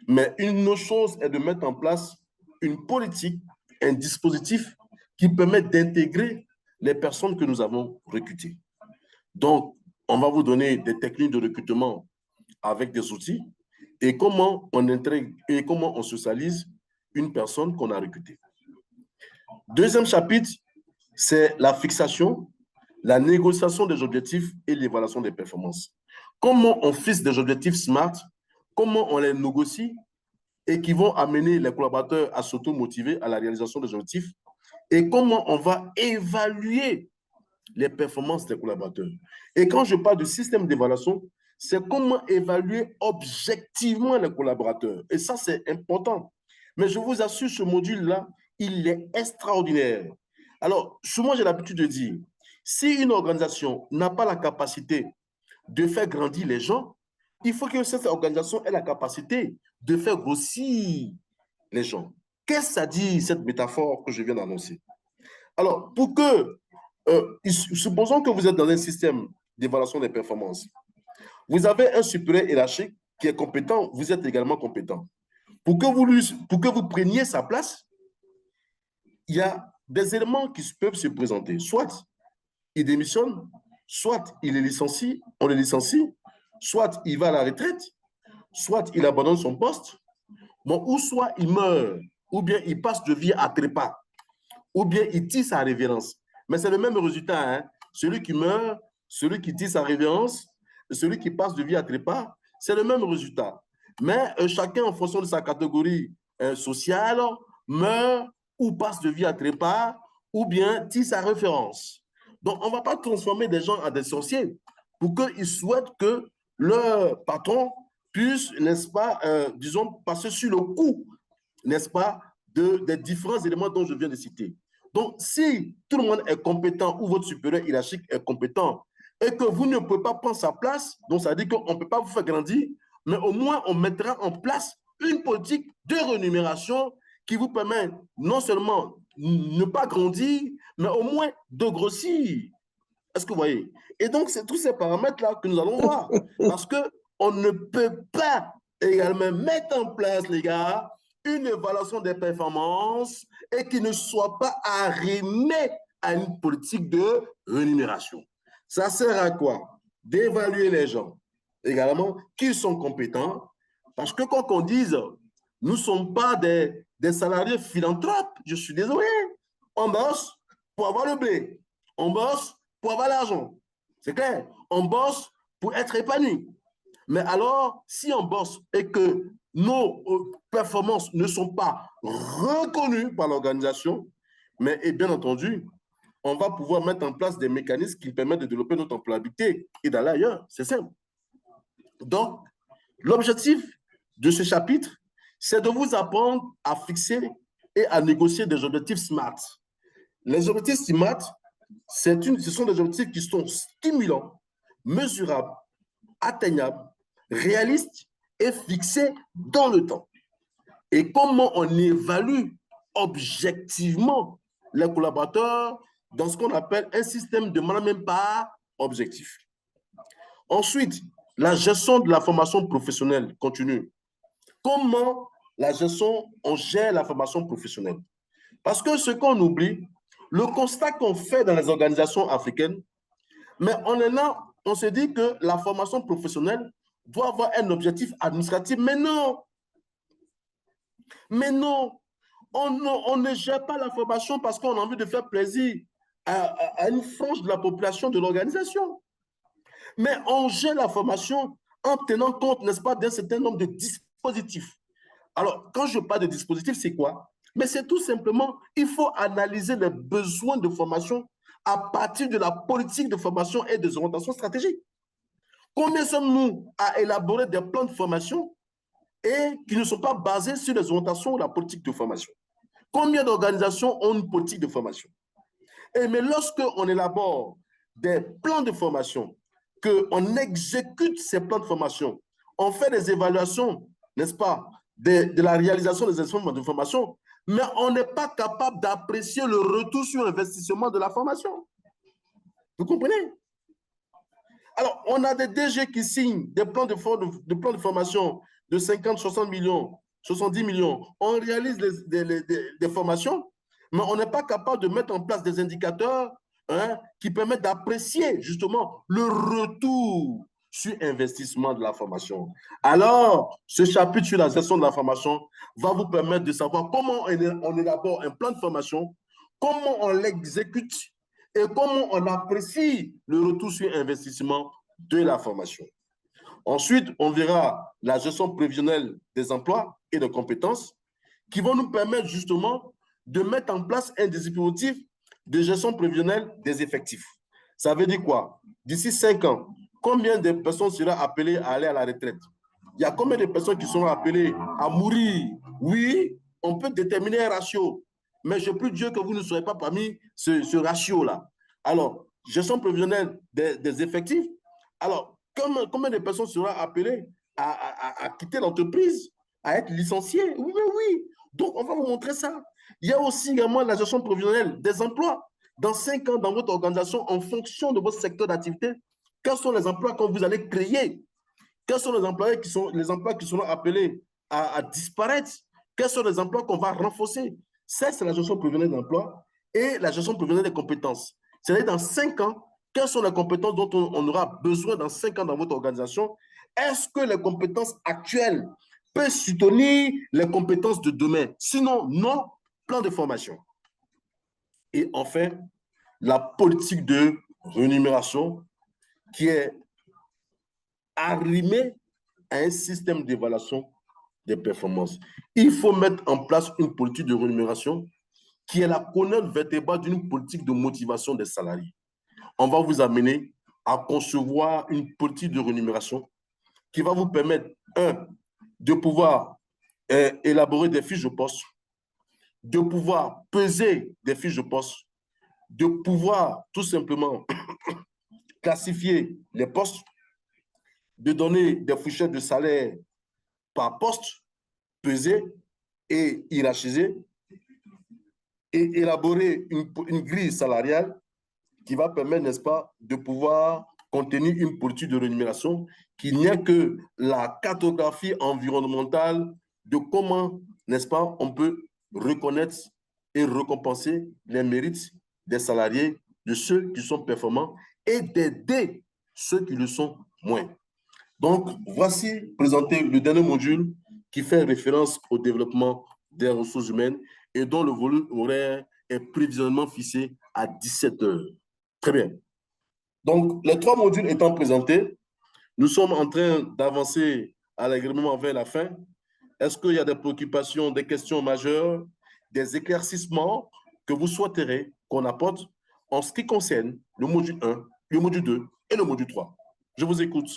Speaker 1: mais une autre chose est de mettre en place une politique, un dispositif qui permet d'intégrer les personnes que nous avons recrutées. Donc, on va vous donner des techniques de recrutement avec des outils et comment on intègre et comment on socialise une personne qu'on a recrutée. Deuxième chapitre, c'est la fixation, la négociation des objectifs et l'évaluation des performances. Comment on fixe des objectifs SMART, comment on les négocie et qui vont amener les collaborateurs à s'auto-motiver à la réalisation des objectifs et comment on va évaluer les performances des collaborateurs. Et quand je parle du système d'évaluation, c'est comment évaluer objectivement les collaborateurs. Et ça, c'est important. Mais je vous assure, ce module-là, il est extraordinaire. Alors, souvent, j'ai l'habitude de dire, si une organisation n'a pas la capacité de faire grandir les gens, il faut que cette organisation ait la capacité de faire grossir les gens. Qu'est-ce que ça dit, cette métaphore que je viens d'annoncer? Alors, pour que, supposons que vous êtes dans un système d'évaluation des performances, vous avez un supérieur hiérarchique qui est compétent, vous êtes également compétent. Pour que vous preniez sa place, il y a des éléments qui peuvent se présenter. Soit il démissionne, soit il est licencié, on le licencie, soit il va à la retraite, soit il abandonne son poste, bon, ou soit il meurt, ou bien il passe de vie à trépas, ou bien il tire sa révérence. Mais c'est le même résultat, hein? Celui qui meurt, celui qui tire sa révérence, celui qui passe de vie à trépas, c'est le même résultat. Mais chacun, en fonction de sa catégorie sociale, meurt ou passe de vie à trépas, ou bien tire sa référence. Donc, on ne va pas transformer des gens en des sorciers pour qu'ils souhaitent que leur patron puisse, n'est-ce pas, disons, passer sur le coup, n'est-ce pas, des différents éléments dont je viens de citer. Donc, si tout le monde est compétent ou votre supérieur hiérarchique est compétent et que vous ne pouvez pas prendre sa place, donc ça veut dire qu'on ne peut pas vous faire grandir, mais au moins on mettra en place une politique de rémunération qui vous permet non seulement ne pas grandir, mais au moins de grossir. Est-ce que vous voyez? Et donc, c'est tous ces paramètres-là que nous allons voir. Parce qu'on ne peut pas également mettre en place, les gars, une évaluation des performances et qui ne soit pas arrimée à une politique de rémunération. Ça sert à quoi? D'évaluer les gens, également, qu'ils sont compétents. Parce que quand on dise, nous ne sommes pas des salariés philanthropes, je suis désolé. On bosse pour avoir le blé. On bosse pour avoir l'argent. C'est clair. On bosse pour être épanoui. Mais alors, si on bosse et que nos performances ne sont pas reconnues par l'organisation, mais et bien entendu, on va pouvoir mettre en place des mécanismes qui permettent de développer notre employabilité et d'aller ailleurs. C'est simple. Donc, l'objectif de ce chapitre, c'est de vous apprendre à fixer et à négocier des objectifs SMART. Les objectifs SMART, ce sont des objectifs qui sont stimulants, mesurables, atteignables, réalistes et fixés dans le temps. Et comment on évalue objectivement les collaborateurs dans ce qu'on appelle un système de management par objectif. Ensuite, la gestion de la formation professionnelle continue. Comment la gestion, on gère la formation professionnelle? Parce que ce qu'on oublie, le constat qu'on fait dans les organisations africaines, mais on se dit que la formation professionnelle doit avoir un objectif administratif. Mais non, on ne gère pas la formation parce qu'on a envie de faire plaisir à une frange de la population de l'organisation. Mais on gère la formation en tenant compte, n'est-ce pas, d'un certain nombre de dispositifs. Alors, quand je parle de dispositifs, c'est quoi? Mais c'est tout simplement, il faut analyser les besoins de formation à partir de la politique de formation et des orientations stratégiques. Combien sommes-nous à élaborer des plans de formation et qui ne sont pas basés sur les orientations ou la politique de formation? Combien d'organisations ont une politique de formation? Mais lorsqu'on élabore des plans de formation, qu'on exécute ces plans de formation, on fait des évaluations, n'est-ce pas, de la réalisation des instruments de formation, mais on n'est pas capable d'apprécier le retour sur investissement de la formation. Vous comprenez? Alors, on a des DG qui signent des plans de formation de 50, 60 millions, 70 millions. On réalise des formations, mais on n'est pas capable de mettre en place des indicateurs qui permettent d'apprécier justement le retour sur investissement de la formation. Alors, ce chapitre sur la gestion de la formation va vous permettre de savoir comment on élabore un plan de formation, comment on l'exécute et comment on apprécie le retour sur investissement de la formation. Ensuite, on verra la gestion prévisionnelle des emplois et des compétences qui vont nous permettre justement de mettre en place un dispositif de gestion prévisionnelle des effectifs. Ça veut dire quoi? D'ici 5 ans, combien de personnes seront appelées à aller à la retraite? Il y a combien de personnes qui seront appelées à mourir? Oui, on peut déterminer un ratio, mais je prie Dieu que vous ne soyez pas parmi ce ratio-là. Alors, gestion prévisionnelle des effectifs. Alors, combien de personnes seront appelées à quitter l'entreprise, à être licenciées? Oui, oui. Donc, on va vous montrer ça. Il y a aussi également la gestion prévisionnelle des emplois. Dans 5 ans, dans votre organisation, en fonction de votre secteur d'activité, quels sont les emplois que vous allez créer? Quels sont les emplois qui seront appelés à disparaître? Quels sont les emplois qu'on va renforcer? Ça, c'est la gestion prévisionnelle d'emploi. et la gestion prévisionnelle des compétences. C'est-à-dire dans 5 ans, quelles sont les compétences dont on aura besoin dans 5 ans dans votre organisation? Est-ce que les compétences actuelles peuvent soutenir les compétences de demain? Sinon, non, plan de formation. Et enfin, la politique de rémunération qui est arrimée à un système d'évaluation des performances. Il faut mettre en place une politique de rémunération qui est la colonne vertébrale d'une politique de motivation des salariés. On va vous amener à concevoir une politique de rémunération qui va vous permettre, de pouvoir élaborer des fiches de poste, de pouvoir peser des fiches de poste, de pouvoir tout simplement classifier les postes, de donner des fichettes de salaire par poste, peser et hiérarchiser, et élaborer une grille salariale qui va permettre, n'est-ce pas, de pouvoir contenir une politique de rémunération qui n'est que la cartographie environnementale de comment, n'est-ce pas, on peut reconnaître et récompenser les mérites des salariés, de ceux qui sont performants et d'aider ceux qui le sont moins. Donc, voici présenté le dernier module qui fait référence au développement des ressources humaines et dont le volume horaire est prévisionnellement fixé à 17 heures. Très bien. Donc, les 3 modules étant présentés, nous sommes en train d'avancer allègrement vers la fin. Est-ce qu'il y a des préoccupations, des questions majeures, des éclaircissements que vous souhaiterez qu'on apporte en ce qui concerne le module 1, le module 2 et le module 3? Je vous écoute.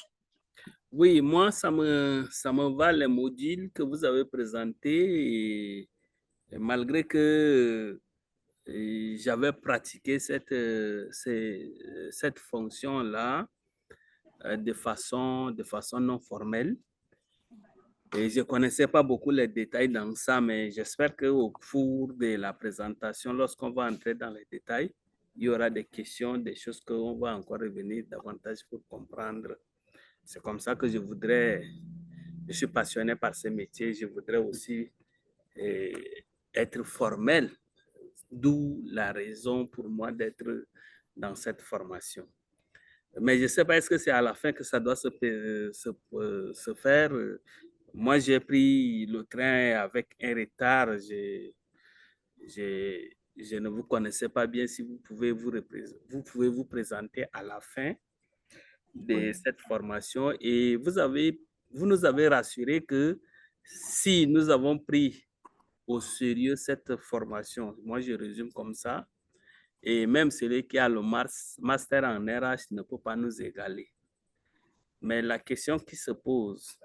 Speaker 3: Oui, moi, ça me va les modules que vous avez présentés et malgré que j'avais pratiqué cette fonction-là de façon non formelle. Et je ne connaissais pas beaucoup les détails dans ça, mais j'espère qu'au cours de la présentation, lorsqu'on va entrer dans les détails, il y aura des questions, des choses qu'on va encore revenir davantage pour comprendre. C'est comme ça que je suis passionné par ce métier, je voudrais aussi être formel, d'où la raison pour moi d'être dans cette formation. Mais je ne sais pas, est-ce que c'est à la fin que ça doit se faire? Moi, j'ai pris le train avec un retard. Je ne vous connaissais pas bien. Si vous pouvez vous présenter à la fin de cette formation. Et vous nous avez rassuré que si nous avons pris au sérieux cette formation, moi je résume comme ça, et même celui qui a le master en RH ne peut pas nous égaler. Mais la question qui se pose,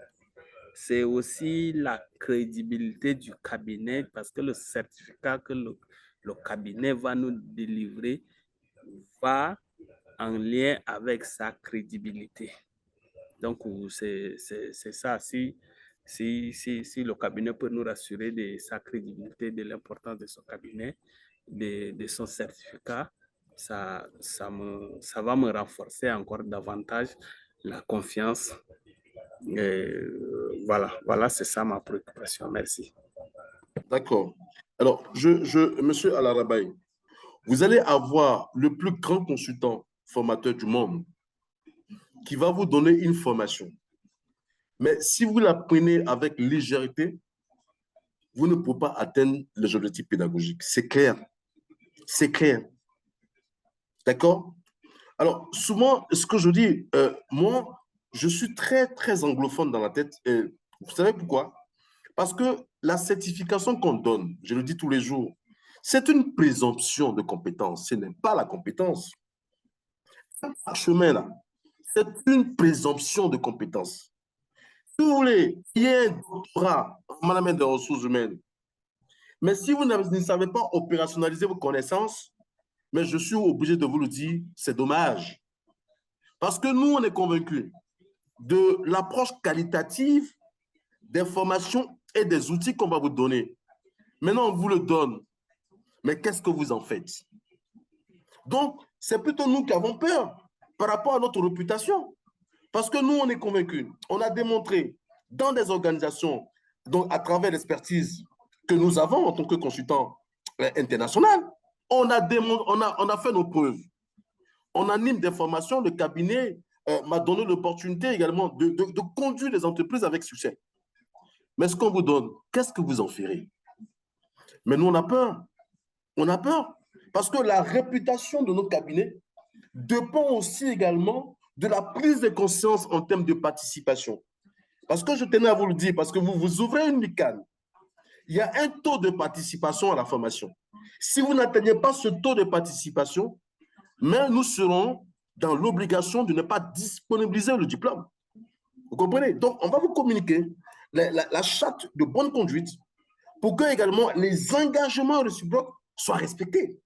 Speaker 3: c'est aussi la crédibilité du cabinet, parce que le certificat que le cabinet va nous délivrer va en lien avec sa crédibilité. Donc, c'est ça. Si le cabinet peut nous rassurer de sa crédibilité, de l'importance de son cabinet, de son certificat, ça va me renforcer encore davantage la confiance. Voilà, c'est ça ma préoccupation. Merci.
Speaker 1: D'accord. Alors, Monsieur Alarabaye, vous allez avoir le plus grand consultant formateur du monde qui va vous donner une formation. Mais si vous la prenez avec légèreté, vous ne pouvez pas atteindre les objectifs pédagogiques. C'est clair. C'est clair. D'accord? Alors, souvent, ce que je dis, moi, je suis très, très anglophone dans la tête. Et vous savez pourquoi? Parce que la certification qu'on donne, je le dis tous les jours, c'est une présomption de compétence. Ce n'est pas la compétence. Ce chemin-là, c'est une présomption de compétence. Si vous voulez, il y a un doctorat en management des ressources humaines. Mais si vous ne savez pas opérationnaliser vos connaissances, mais je suis obligé de vous le dire, c'est dommage. Parce que nous, on est convaincus de l'approche qualitative des formations et des outils qu'on va vous donner. Maintenant, on vous le donne. Mais qu'est-ce que vous en faites? Donc, c'est plutôt nous qui avons peur par rapport à notre réputation. Parce que nous, on est convaincus. On a démontré dans des organisations, donc à travers l'expertise que nous avons en tant que consultants internationaux, On a fait nos preuves. On anime des formations. Le cabinet m'a donné l'opportunité également de conduire les entreprises avec succès. Mais ce qu'on vous donne, qu'est-ce que vous en ferez? Mais nous, on a peur. On a peur. Parce que la réputation de notre cabinet dépend aussi également de la prise de conscience en termes de participation. Parce que je tenais à vous le dire, parce que vous ouvrez une MICAN, il y a un taux de participation à la formation. Si vous n'atteignez pas ce taux de participation, mais nous serons dans l'obligation de ne pas disponibiliser le diplôme. Vous comprenez? Donc, on va vous communiquer la charte de bonne conduite pour que également les engagements réciproques soient respectés.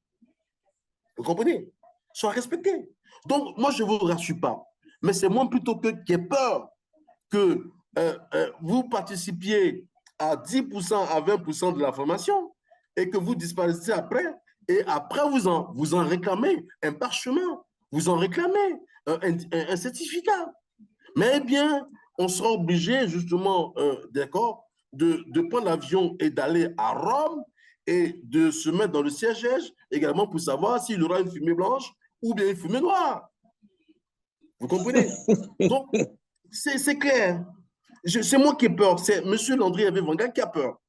Speaker 1: Vous comprenez? Soient respectés. Donc, moi, je ne vous rassure pas, mais c'est moi plutôt qui ai peur que vous participiez à 10%, à 20% de la formation et que vous disparaissiez après, et après vous en réclamez un parchemin, vous en réclamez un certificat. Mais eh bien, on sera obligé justement, d'accord, de prendre l'avion et d'aller à Rome et de se mettre dans le siège également pour savoir s'il y aura une fumée blanche ou bien une fumée noire. Vous comprenez? Donc, c'est clair. C'est moi qui ai peur. C'est M. Landry Hervé Wanga qui a peur.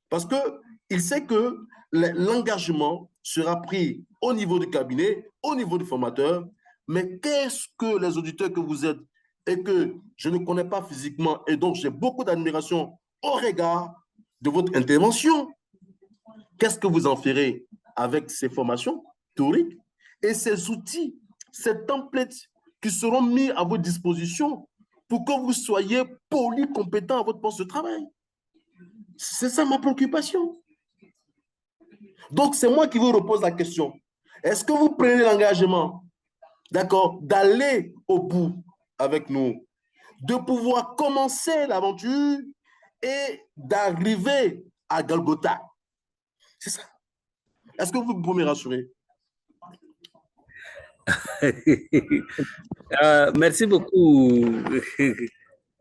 Speaker 1: Parce qu'il sait que l'engagement sera pris au niveau du cabinet, au niveau du formateur. Mais qu'est-ce que les auditeurs que vous êtes et que je ne connais pas physiquement, et donc j'ai beaucoup d'admiration au regard de votre intervention. Qu'est-ce que vous en ferez avec ces formations théoriques et ces outils, ces templates qui seront mis à votre disposition pour que vous soyez polycompétent à votre poste de travail? C'est ça ma préoccupation. Donc, c'est moi qui vous repose la question. Est-ce que vous prenez l'engagement, d'accord, d'aller au bout avec nous, de pouvoir commencer l'aventure et d'arriver à Golgotha? C'est ça. Est-ce que vous pouvez me rassurer?
Speaker 3: Merci beaucoup,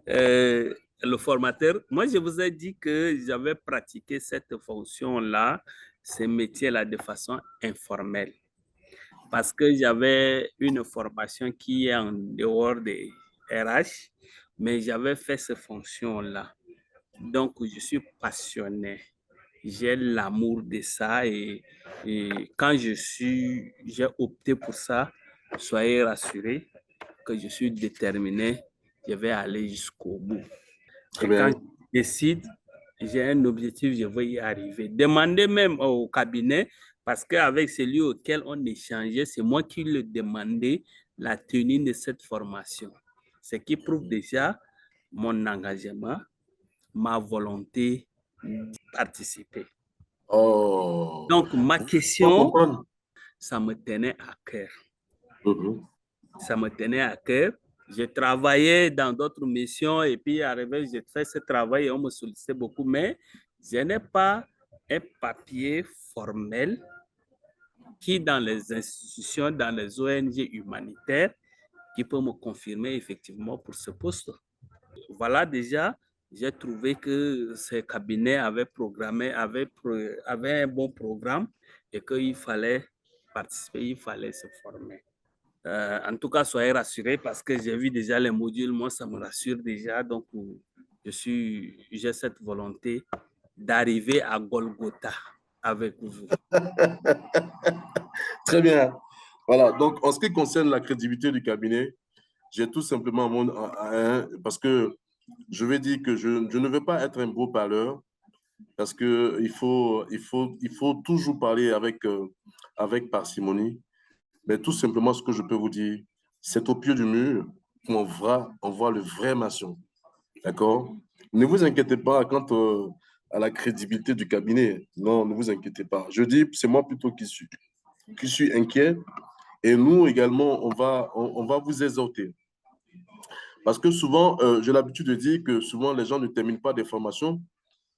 Speaker 3: le formateur. Moi, je vous ai dit que j'avais pratiqué cette fonction-là, ce métier-là de façon informelle. Parce que j'avais une formation qui est en dehors des RH, mais j'avais fait cette fonction-là. Donc, je suis passionné. J'ai l'amour de ça et quand j'ai opté pour ça, soyez rassurés que je suis déterminé, je vais aller jusqu'au bout. Et quand je décide, j'ai un objectif, je vais y arriver. Demandez même au cabinet, parce qu'avec celui auquel on échangeait, c'est moi qui le demandais la tenue de cette formation. Ce qui prouve déjà mon engagement, ma volonté d'y participer.
Speaker 1: Oh.
Speaker 3: Donc, ma question, ça me tenait à cœur. Ça me tenait à cœur. J'ai travaillé dans d'autres missions et puis arrivé, j'ai fait ce travail et on me sollicitait beaucoup, mais je n'ai pas un papier formel qui, dans les institutions, dans les ONG humanitaires, qui peut me confirmer effectivement pour ce poste. Voilà, déjà, j'ai trouvé que ces cabinets avaient un bon programme et qu'il fallait participer, il fallait se former. En tout cas, soyez rassurés parce que j'ai vu déjà les modules, moi, ça me rassure déjà. Donc, j'ai cette volonté d'arriver à Golgotha avec vous.
Speaker 1: Très bien. Voilà, donc en ce qui concerne la crédibilité du cabinet, j'ai tout simplement parce que je vais dire que je ne veux pas être un beau parleur parce qu'il faut toujours parler avec parcimonie. Mais tout simplement, ce que je peux vous dire, c'est au pied du mur qu'on voit le vrai maçon. D'accord? Ne vous inquiétez pas quant à la crédibilité du cabinet. Non, ne vous inquiétez pas. Je dis, c'est moi plutôt qui suis inquiet. Et nous également, on va vous exhorter. Parce que souvent, j'ai l'habitude de dire que souvent, les gens ne terminent pas des formations.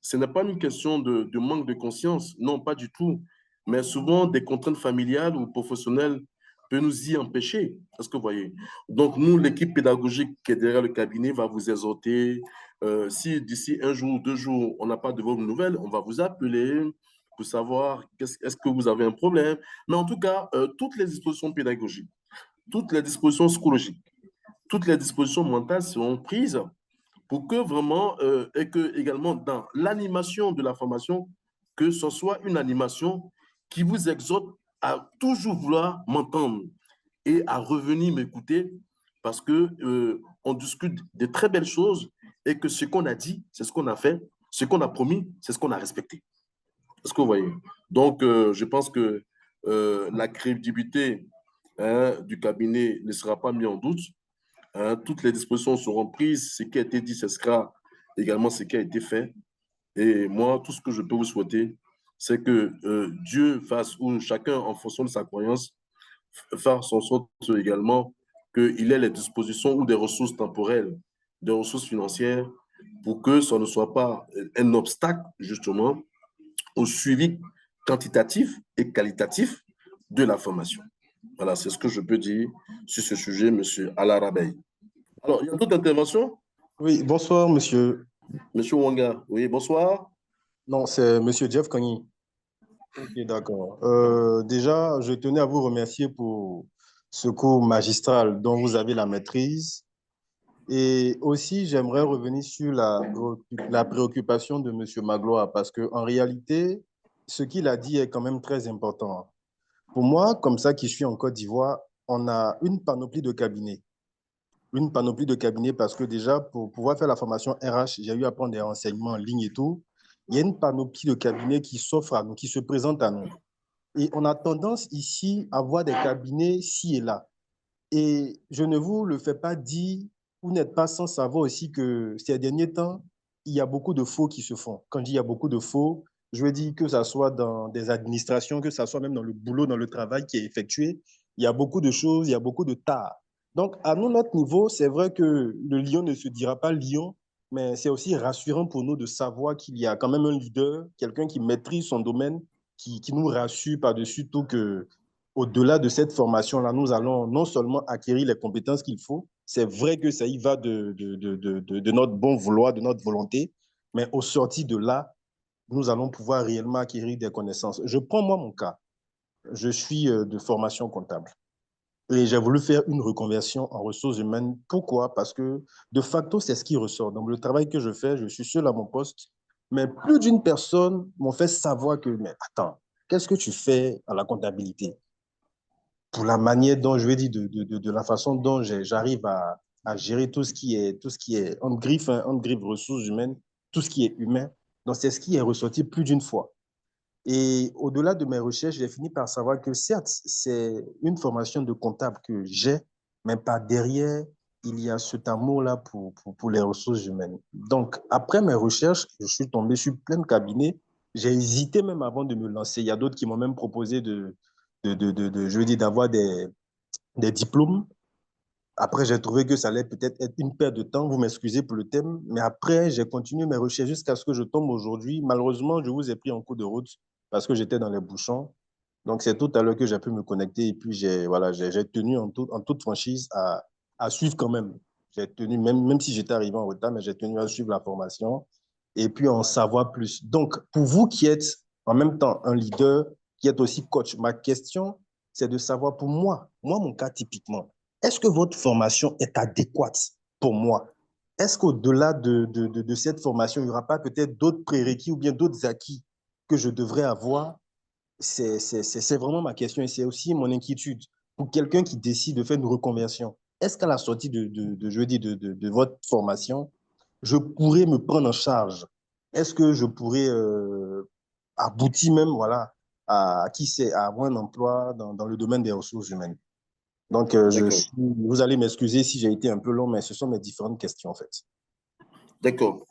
Speaker 1: Ce n'est pas une question de manque de conscience. Non, pas du tout. Mais souvent, des contraintes familiales ou professionnelles peuvent nous y empêcher. Est-ce que vous voyez? Donc, nous, l'équipe pédagogique qui est derrière le cabinet va vous exhorter. Si d'ici un jour ou 2 jours, on n'a pas de vos nouvelles, on va vous appeler pour savoir est-ce que vous avez un problème. Mais en tout cas, toutes les dispositions pédagogiques, toutes les dispositions psychologiques, toutes les dispositions mentales seront prises pour que vraiment, et que également dans l'animation de la formation, que ce soit une animation qui vous exhorte à toujours vouloir m'entendre et à revenir m'écouter parce que on discute de très belles choses et que ce qu'on a dit, c'est ce qu'on a fait, ce qu'on a promis, c'est ce qu'on a respecté. Est-ce que vous voyez? Donc, je pense que la crédibilité du cabinet ne sera pas mise en doute. Toutes les dispositions seront prises. Ce qui a été dit, ce sera également ce qui a été fait. Et moi, tout ce que je peux vous souhaiter, c'est que Dieu fasse, ou chacun en fonction de sa croyance, fasse en sorte également qu'il ait les dispositions ou des ressources temporelles, des ressources financières, pour que ça ne soit pas un obstacle, justement, au suivi quantitatif et qualitatif de la formation. Voilà, c'est ce que je peux dire sur ce sujet, M. Alarabeï. Alors, il y a d'autres interventions?
Speaker 4: Oui, bonsoir, monsieur.
Speaker 1: Monsieur Wanga, oui, bonsoir.
Speaker 4: Non, c'est monsieur Jeff Kanye. Ok, d'accord. Déjà, je tenais à vous remercier pour ce cours magistral dont vous avez la maîtrise. Et aussi, j'aimerais revenir sur la préoccupation de monsieur Magloire parce qu'en réalité, ce qu'il a dit est quand même très important. Pour moi, comme ça qui suis en Côte d'Ivoire, on a une panoplie de cabinets. Une panoplie de cabinets parce que déjà, pour pouvoir faire la formation RH, j'ai eu à prendre des renseignements en ligne et tout. Il y a une panoplie de cabinets qui s'offrent à nous, qui se présentent à nous. Et on a tendance ici à voir des cabinets ci et là. Et je ne vous le fais pas dire, vous n'êtes pas sans savoir aussi que ces derniers temps, il y a beaucoup de faux qui se font. Quand je dis il y a beaucoup de faux, je veux dire que ça soit dans des administrations, que ça soit même dans le boulot, dans le travail qui est effectué, il y a beaucoup de choses, il y a beaucoup de tard. Donc, à nous, notre niveau, c'est vrai que le lion ne se dira pas lion, mais c'est aussi rassurant pour nous de savoir qu'il y a quand même un leader, quelqu'un qui maîtrise son domaine, qui nous rassure par-dessus tout que au-delà de cette formation-là, nous allons non seulement acquérir les compétences qu'il faut, c'est vrai que ça y va de notre bon vouloir, de notre volonté, mais au sorti de là, nous allons pouvoir réellement acquérir des connaissances. Je prends moi mon cas. Je suis de formation comptable et j'ai voulu faire une reconversion en ressources humaines. Pourquoi? Parce que de facto, c'est ce qui ressort. Dans le travail que je fais, je suis seul à mon poste, mais plus d'une personne m'ont fait savoir que, mais attends, qu'est-ce que tu fais à la comptabilité? Pour la manière dont, je vais dire, de la façon dont j'arrive à gérer tout ce qui est en griffe ressources humaines, tout ce qui est humain. Donc, c'est ce qui est ressorti plus d'une fois. Et au-delà de mes recherches, j'ai fini par savoir que certes, c'est une formation de comptable que j'ai, mais par derrière, il y a cet amour-là pour les ressources humaines. Donc, après mes recherches, je suis tombé sur plein de cabinets. J'ai hésité même avant de me lancer. Il y a d'autres qui m'ont même proposé je veux dire, d'avoir des diplômes. Après, j'ai trouvé que ça allait peut-être être une perte de temps. Vous m'excusez pour le thème. Mais après, j'ai continué mes recherches jusqu'à ce que je tombe aujourd'hui. Malheureusement, je vous ai pris en cours de route parce que j'étais dans les bouchons. Donc, c'est tout à l'heure que j'ai pu me connecter et puis j'ai tenu en toute franchise à suivre quand même. J'ai tenu, même si j'étais arrivé en retard, mais j'ai tenu à suivre la formation et puis en savoir plus. Donc, pour vous qui êtes en même temps un leader, qui êtes aussi coach, ma question, c'est de savoir pour moi, mon cas typiquement, est-ce que votre formation est adéquate pour moi? Est-ce qu'au-delà de cette formation, il n'y aura pas peut-être d'autres prérequis ou bien d'autres acquis que je devrais avoir? C'est vraiment ma question et c'est aussi mon inquiétude. Pour quelqu'un qui décide de faire une reconversion, est-ce qu'à la sortie je veux dire, de votre formation, je pourrais me prendre en charge? Est-ce que je pourrais aboutir même, voilà, à qui sait, à avoir un emploi dans le domaine des ressources humaines? Donc, vous allez m'excuser si j'ai été un peu long, mais ce sont mes différentes questions, en fait.
Speaker 1: D'accord.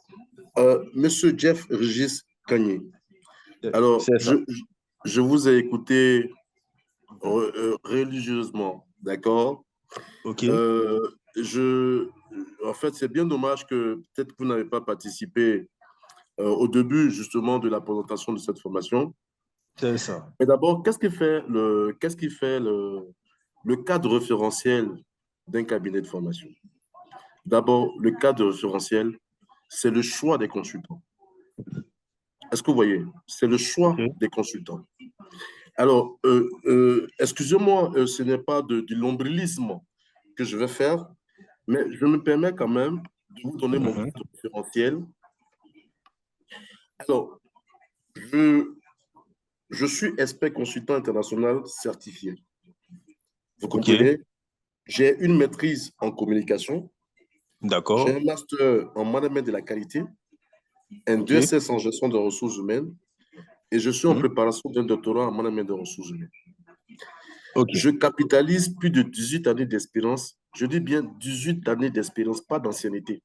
Speaker 1: Monsieur Jeff Régis Kanye, alors, je vous ai écouté religieusement, d'accord?
Speaker 4: OK.
Speaker 1: En fait, c'est bien dommage que peut-être que vous n'avez pas participé au début, justement, de la présentation de cette formation.
Speaker 4: C'est ça.
Speaker 1: Mais d'abord, qu'est-ce qui fait le cadre référentiel d'un cabinet de formation? D'abord, le cadre référentiel, c'est le choix des consultants. Est-ce que vous voyez? C'est le choix des consultants. Alors, excusez-moi, ce n'est pas du lombrilisme que je vais faire, mais je me permets quand même de vous donner mon titre référentiel. Alors, je suis expert consultant international certifié. Vous comprenez? J'ai une maîtrise en communication.
Speaker 4: D'accord.
Speaker 1: J'ai un master en management de la qualité, un DSS en gestion des ressources humaines, et je suis en préparation d'un doctorat en management des ressources humaines. Je capitalise plus de 18 années d'expérience. Je dis bien 18 années d'expérience, pas d'ancienneté.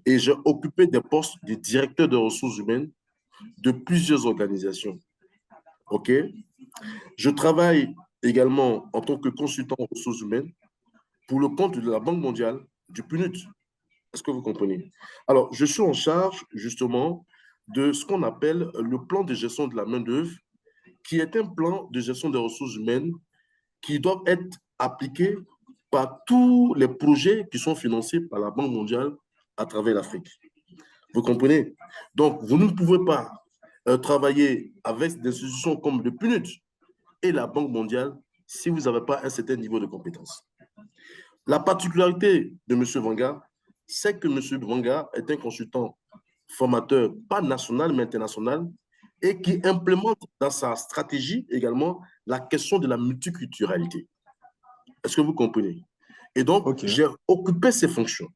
Speaker 1: Et j'ai occupé des postes de directeur de ressources humaines de plusieurs organisations. OK? Je travaille également en tant que consultant en ressources humaines pour le compte de la Banque mondiale, du PNUD. Est-ce que vous comprenez? Alors, je suis en charge justement de ce qu'on appelle le plan de gestion de la main-d'œuvre, qui est un plan de gestion des ressources humaines qui doit être appliqué par tous les projets qui sont financés par la Banque mondiale à travers l'Afrique. Vous comprenez? Donc, vous ne pouvez pas travailler avec des institutions comme le PNUD et la Banque mondiale si vous n'avez pas un certain niveau de compétence. La particularité de M. Wanga, c'est que M. Wanga est un consultant formateur, pas national, mais international, et qui implémente dans sa stratégie également la question de la multiculturalité. Est-ce que vous comprenez? Et donc, j'ai occupé ces fonctions.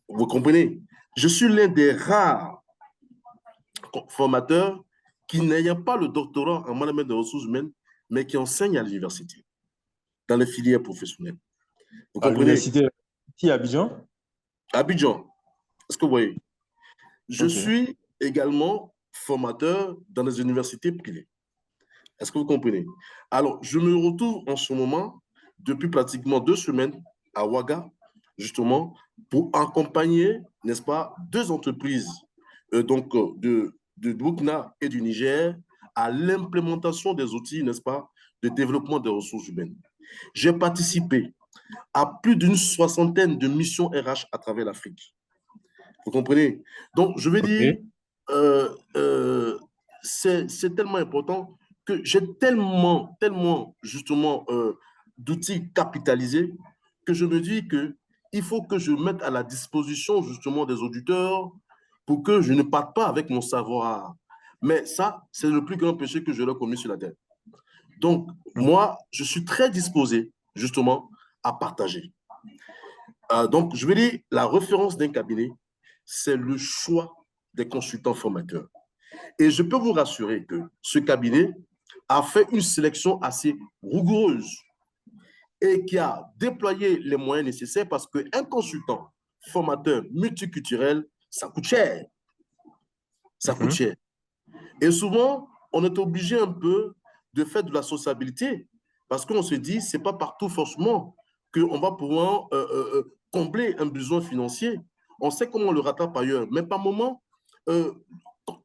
Speaker 1: Vous comprenez? Je suis l'un des rares formateurs qui n'ayant pas le doctorat en management des ressources humaines, mais qui enseigne à l'université, dans les filières professionnelles. Vous comprenez?
Speaker 4: À l'université à Abidjan?
Speaker 1: Abidjan. Est-ce que vous voyez? Je suis également formateur dans les universités privées. Est-ce que vous comprenez? Alors, je me retrouve en ce moment, depuis pratiquement 2 semaines, à Ouaga, justement, pour accompagner, n'est-ce pas, 2 entreprises de Burkina et du Niger à l'implémentation des outils, n'est-ce pas, de développement des ressources humaines. J'ai participé à plus d'une 60aine de missions RH à travers l'Afrique. Vous comprenez? Donc, je veux dire, c'est tellement important que j'ai tellement, justement, d'outils capitalisés que je me dis qu'il faut que je mette à la disposition, justement, des auditeurs pour que je ne parte pas avec mon savoir. Mais ça, c'est le plus grand péché que j'aurais commis sur la terre. Donc, moi, je suis très disposé, justement, à partager. Donc, je veux dire, la référence d'un cabinet, c'est le choix des consultants formateurs. Et je peux vous rassurer que ce cabinet a fait une sélection assez rigoureuse et qui a déployé les moyens nécessaires parce qu'un consultant formateur multiculturel, ça coûte cher. Ça coûte cher. Et souvent, on est obligé un peu de faire de la sociabilité parce qu'on se dit, ce n'est pas partout forcément qu'on va pouvoir combler un besoin financier. On sait comment on le rattrape ailleurs, mais par moment,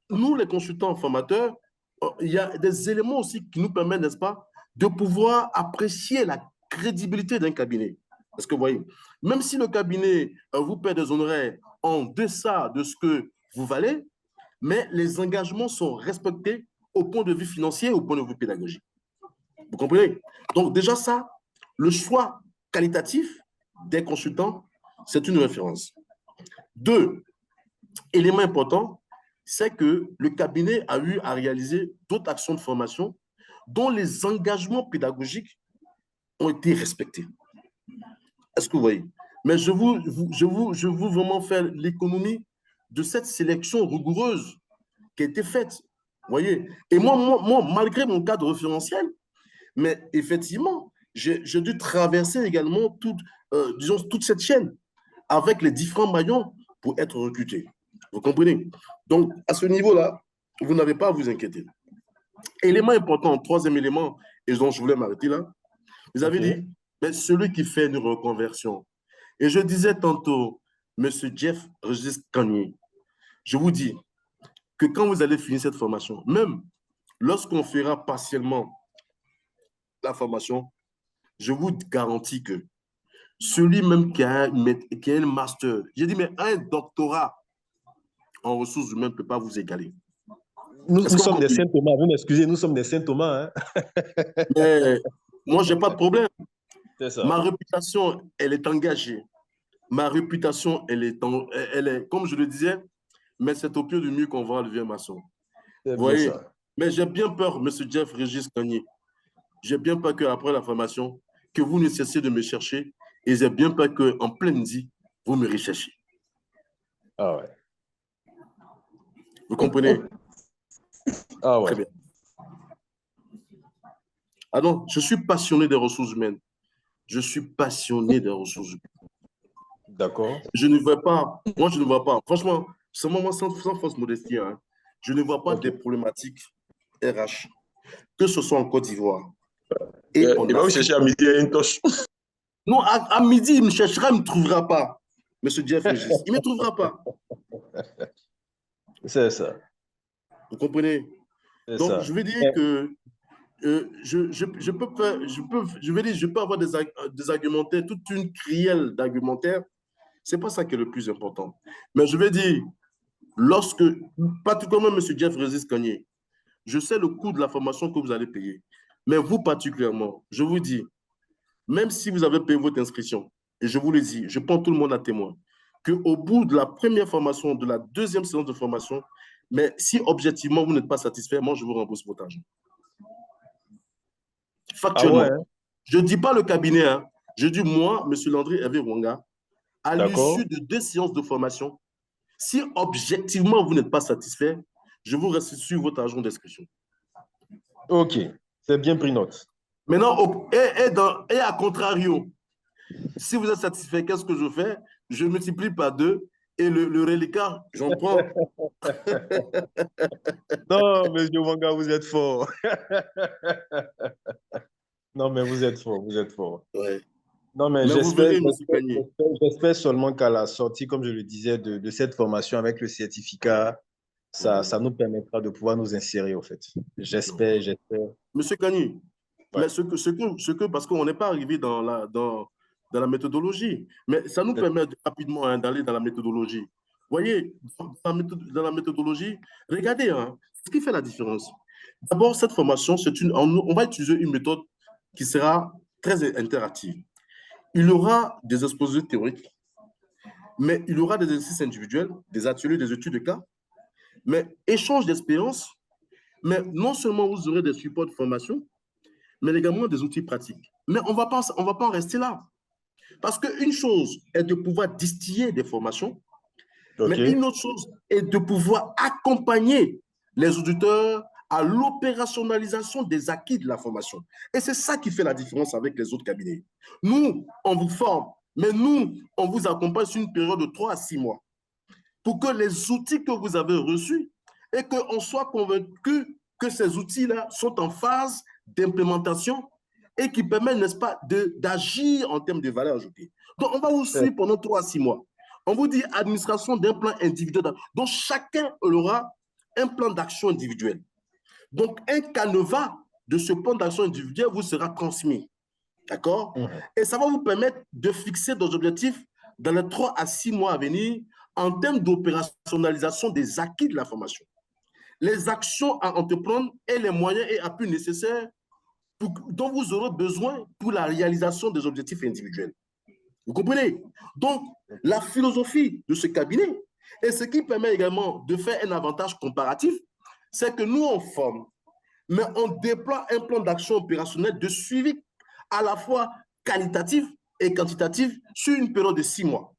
Speaker 1: nous, les consultants formateurs, il y a des éléments aussi qui nous permettent, n'est-ce pas, de pouvoir apprécier la crédibilité d'un cabinet. Est-ce que vous voyez? Même si le cabinet vous paie des honoraires en deçà de ce que vous valez, mais les engagements sont respectés au point de vue financier et au point de vue pédagogique. Vous comprenez? Donc déjà ça, le choix qualitatif des consultants, c'est une référence. 2, élément important, c'est que le cabinet a eu à réaliser d'autres actions de formation dont les engagements pédagogiques ont été respectés. Est-ce que vous voyez? Mais je veux vraiment faire l'économie de cette sélection rigoureuse qui a été faite. Vous voyez? Et moi, malgré mon cadre référentiel, mais effectivement, j'ai dû traverser également toute cette chaîne avec les différents maillons pour être recruté. Vous comprenez? Donc, à ce niveau-là, vous n'avez pas à vous inquiéter. Élément important, 3e élément, et dont je voulais m'arrêter là, vous avez dit, mais celui qui fait une reconversion. Et je disais tantôt, M. Jeff Regis Kanye, je vous dis que quand vous allez finir cette formation, même lorsqu'on fera partiellement la formation, je vous garantis que celui même qui a un master, j'ai dit, mais un doctorat en ressources humaines ne peut pas vous égaler.
Speaker 4: Nous
Speaker 1: Est-ce que vous
Speaker 4: sommes des
Speaker 1: comprenez?
Speaker 4: Saint Thomas. Vous m'excusez, nous sommes des Saint Thomas. Hein?
Speaker 1: Mais moi, je n'ai pas de problème.
Speaker 4: C'est ça.
Speaker 1: Ma réputation, elle est engagée. Ma réputation, elle est, comme je le disais, mais c'est au pied du mur qu'on va enlever un maçon.
Speaker 4: C'est
Speaker 1: Vous
Speaker 4: bien
Speaker 1: voyez?
Speaker 4: ça.
Speaker 1: Mais j'ai bien peur, M. Jeff Régis Kanye. J'ai bien peur qu'après la formation, que vous ne cessiez de me chercher. Et j'ai bien peur qu'en pleine vie, vous me recherchiez.
Speaker 4: Ah ouais.
Speaker 1: Vous comprenez?
Speaker 4: Ah ouais.
Speaker 1: Très bien. Ah non, je suis passionné des ressources humaines. Je suis passionné des ressources humaines.
Speaker 4: D'accord.
Speaker 1: Je ne vois pas, moi je ne vois pas, franchement, c'est moment sans fausse modestie, hein, je ne vois pas des problématiques RH, que ce soit en Côte d'Ivoire et en
Speaker 4: Il va vous
Speaker 1: Afrique.
Speaker 4: chercher à midi à une toche.
Speaker 1: Non, à midi, il me cherchera, il ne me trouvera pas. Monsieur Jeff Régis, il ne me trouvera pas.
Speaker 4: C'est ça.
Speaker 1: Vous comprenez?
Speaker 4: C'est
Speaker 1: Donc,
Speaker 4: ça.
Speaker 1: je veux dire que je peux avoir des argumentaires, toute une crielle d'argumentaires. C'est pas ça qui est le plus important. Mais je vais dire, lorsque, particulièrement M. Jeff Régis Kanye, je sais le coût de la formation que vous allez payer. Mais vous particulièrement, je vous dis, même si vous avez payé votre inscription, et je vous le dis, je prends tout le monde à témoin, qu'au bout de la première formation, de la deuxième séance de formation, mais si objectivement vous n'êtes pas satisfait, moi je vous rembourse votre argent. Factuellement.
Speaker 4: Ah ouais, hein?
Speaker 1: Je ne dis pas le cabinet, hein. Je dis moi, M. Landry Hervé Wanga, à
Speaker 4: D'accord.
Speaker 1: l'issue de 2 séances de formation, si objectivement vous n'êtes pas satisfait, je vous restitue votre argent d'inscription.
Speaker 4: Ok. C'est bien pris note.
Speaker 1: Maintenant, et à contrario, si vous êtes satisfait, qu'est-ce que je fais? Je multiplie par 2 et le reliquat, j'en prends.
Speaker 4: Non, monsieur Wanga, vous êtes fort. Non, mais vous êtes fort, vous êtes fort.
Speaker 1: Ouais.
Speaker 4: Non, mais
Speaker 1: Mais vous verrez, M. Kanye.
Speaker 4: j'espère seulement qu'à la sortie, comme je le disais, de cette formation avec le certificat, ça nous permettra de pouvoir nous insérer, au fait. J'espère.
Speaker 1: M. Kanye,
Speaker 4: Ouais.
Speaker 1: mais parce qu'on n'est pas arrivé dans la méthodologie, mais ça nous permet rapidement rapidement d'aller dans la méthodologie. Vous voyez, dans la méthodologie, regardez, hein, ce qui fait la différence. D'abord, cette formation, on va utiliser une méthode qui sera très interactive. Il y aura des exposés théoriques, mais il y aura des exercices individuels, des ateliers, des études de cas, mais échange d'expériences, mais non seulement vous aurez des supports de formation, mais également des outils pratiques. Mais on ne va pas en rester là. Parce qu'une chose est de pouvoir distiller des formations, mais
Speaker 4: OK.
Speaker 1: une autre chose est de pouvoir accompagner les auditeurs à l'opérationnalisation des acquis de la formation. Et c'est ça qui fait la différence avec les autres cabinets. Nous, on vous forme, mais nous, on vous accompagne sur une période de 3 à 6 mois pour que les outils que vous avez reçus et qu'on soit convaincu que ces outils-là sont en phase d'implémentation et qui permettent, n'est-ce pas, d'agir en termes de valeur ajoutée. Donc, on va vous suivre pendant 3 à 6 mois. On vous dit administration d'un plan individuel. Donc, chacun aura un plan d'action individuel. Donc, un canevas de ce plan d'action individuel vous sera transmis. D'accord? Et ça va vous permettre de fixer des objectifs dans les 3 à 6 mois à venir en termes d'opérationnalisation des acquis de la formation. Les actions à entreprendre et les moyens et appuis nécessaires dont vous aurez besoin pour la réalisation des objectifs individuels. Vous comprenez? Donc, la philosophie de ce cabinet, et ce qui permet également de faire un avantage comparatif, c'est que nous, on forme, mais on déploie un plan d'action opérationnel de suivi à la fois qualitatif et quantitatif sur une période de 6 mois.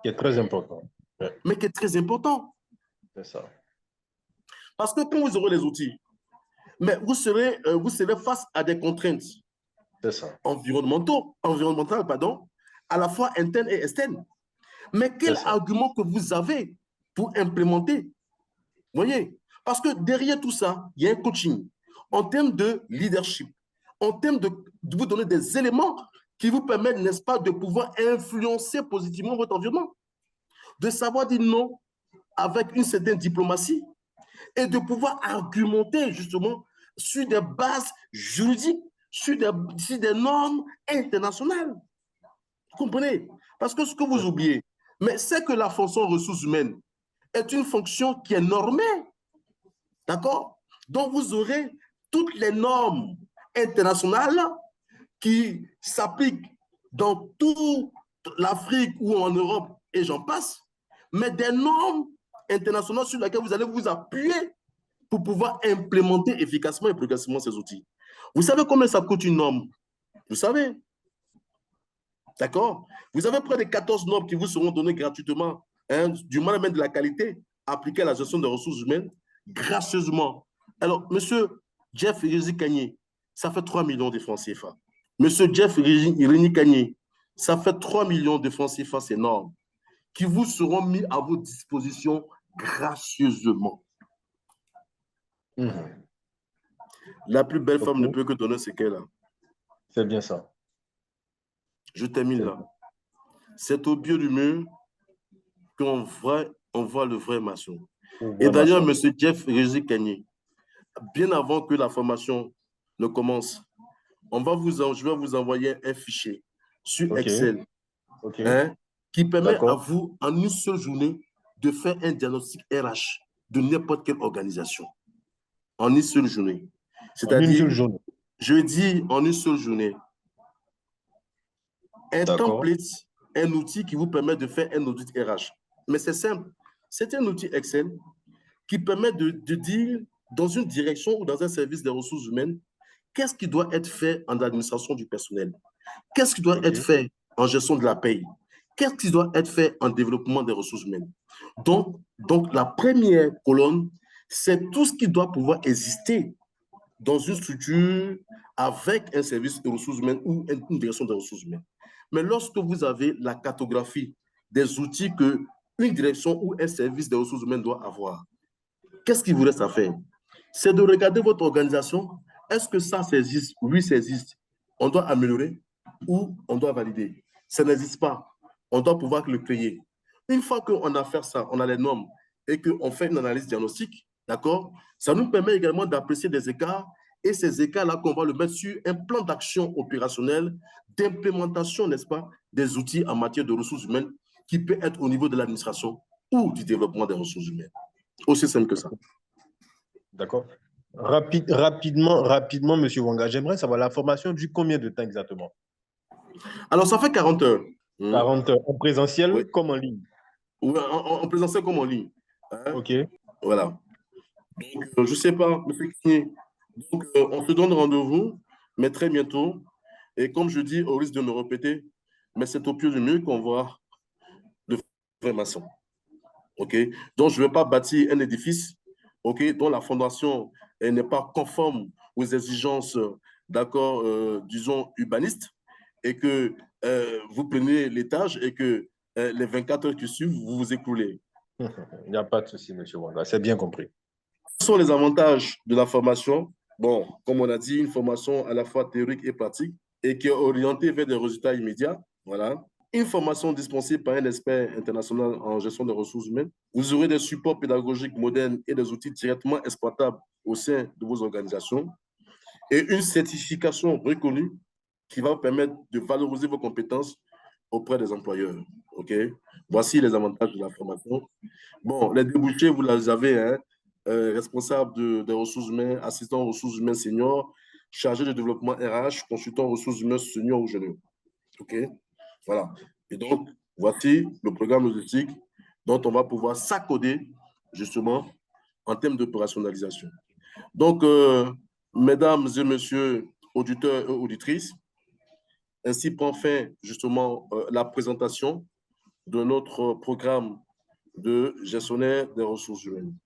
Speaker 4: Qui est très important. Ouais.
Speaker 1: Mais qui est très important.
Speaker 4: C'est ça.
Speaker 1: Parce que quand vous aurez les outils, mais vous serez face à des contraintes environnementales, à la fois internes et externes. Mais quel argument que vous avez pour implémenter? Vous voyez? Parce que derrière tout ça, il y a un coaching en termes de leadership, en termes de vous donner des éléments qui vous permettent, n'est-ce pas, de pouvoir influencer positivement votre environnement, de savoir dire non avec une certaine diplomatie et de pouvoir argumenter justement sur des bases juridiques, sur des normes internationales. Vous comprenez? Parce que ce que vous oubliez, mais c'est que la fonction ressources humaines est une fonction qui est normée. D'accord? Donc, vous aurez toutes les normes internationales qui s'appliquent dans toute l'Afrique ou en Europe, et j'en passe, mais des normes internationales sur lesquelles vous allez vous appuyer pour pouvoir implémenter efficacement et progressivement ces outils. Vous savez combien ça coûte une norme? Vous savez? D'accord? Vous avez près de 14 normes qui vous seront données gratuitement, hein, du management de la qualité appliqué à la gestion des ressources humaines, gracieusement. Alors, monsieur Jeff Rizzi-Kagné, ça fait 3 millions de francs CFA. Monsieur Jeff Rizzi-Kagné, ça fait 3 millions de francs CFA, ces normes, qui vous seront mis à votre disposition gracieusement. La plus belle femme ne peut que donner ce qu'elle a.
Speaker 4: C'est bien ça.
Speaker 1: Je termine là. C'est au pied du mur qu'on voit le vrai maçon. Et d'ailleurs, M. Jeff Rizzi-Kagné, bien avant que la formation ne commence, je vais vous envoyer un fichier sur Excel hein, qui permet à vous, en une seule journée, de faire un diagnostic RH de n'importe quelle organisation. En une seule journée. C'est-à-dire, je dis en une seule journée, un template, un outil qui vous permet de faire un audit RH. Mais c'est simple. C'est un outil Excel qui permet de dire dans une direction ou dans un service des ressources humaines, qu'est-ce qui doit être fait en administration du personnel? Qu'est-ce qui doit être fait en gestion de la paye? Qu'est-ce qui doit être fait en développement des ressources humaines? Donc la première colonne, c'est tout ce qui doit pouvoir exister dans une structure avec un service de ressources humaines ou une direction des ressources humaines. Mais lorsque vous avez la cartographie des outils qu'une direction ou un service des ressources humaines doit avoir, qu'est-ce qu'il vous reste à faire? C'est de regarder votre organisation. Est-ce que ça existe? Oui, ça existe. On doit améliorer ou on doit valider. Ça n'existe pas. On doit pouvoir le créer. Une fois qu'on a fait ça, on a les normes et qu'on fait une analyse diagnostique, d'accord? Ça nous permet également d'apprécier des écarts et ces écarts-là qu'on va le mettre sur un plan d'action opérationnel d'implémentation, n'est-ce pas, des outils en matière de ressources humaines qui peut être au niveau de l'administration ou du développement des ressources humaines. Aussi simple que ça.
Speaker 4: D'accord. Rapidement, M. Wanga, j'aimerais savoir la formation dure combien de temps exactement? Alors,
Speaker 1: ça fait 40 heures.
Speaker 4: 40 heures. En présentiel comme en ligne?
Speaker 1: Oui, en présentiel comme en ligne. Hein?
Speaker 4: OK.
Speaker 1: Voilà. Donc, je ne sais pas, M. Kagné. Donc, on se donne rendez-vous, mais très bientôt. Et comme je dis, au risque de me répéter, mais c'est au pied du mur qu'on voit le vrai maçon. OK? Donc, je ne vais pas bâtir un édifice, OK, dont la fondation n'est pas conforme aux exigences, d'accord, disons, urbanistes, et que vous prenez l'étage et que les 24 heures qui suivent, vous vous écroulez.
Speaker 4: Il n'y a pas de souci, M. Wanga, c'est bien compris.
Speaker 1: Quels sont les avantages de la formation? Bon, comme on a dit, une formation à la fois théorique et pratique et qui est orientée vers des résultats immédiats. Voilà. Une formation dispensée par un expert international en gestion des ressources humaines. Vous aurez des supports pédagogiques modernes et des outils directement exploitables au sein de vos organisations. Et une certification reconnue qui va vous permettre de valoriser vos compétences auprès des employeurs. OK? Voici les avantages de la formation. Bon, les débouchés, vous les avez, hein? Responsable des ressources humaines, assistant aux ressources humaines senior, chargé de développement RH, consultant aux ressources humaines senior ou junior. OK? Voilà. Et donc, voici le programme logistique dont on va pouvoir s'accoder, justement, en termes d'opérationnalisation. Donc, mesdames et messieurs, auditeurs et auditrices, ainsi prend fin, justement, la présentation de notre programme de gestionnaire des ressources humaines.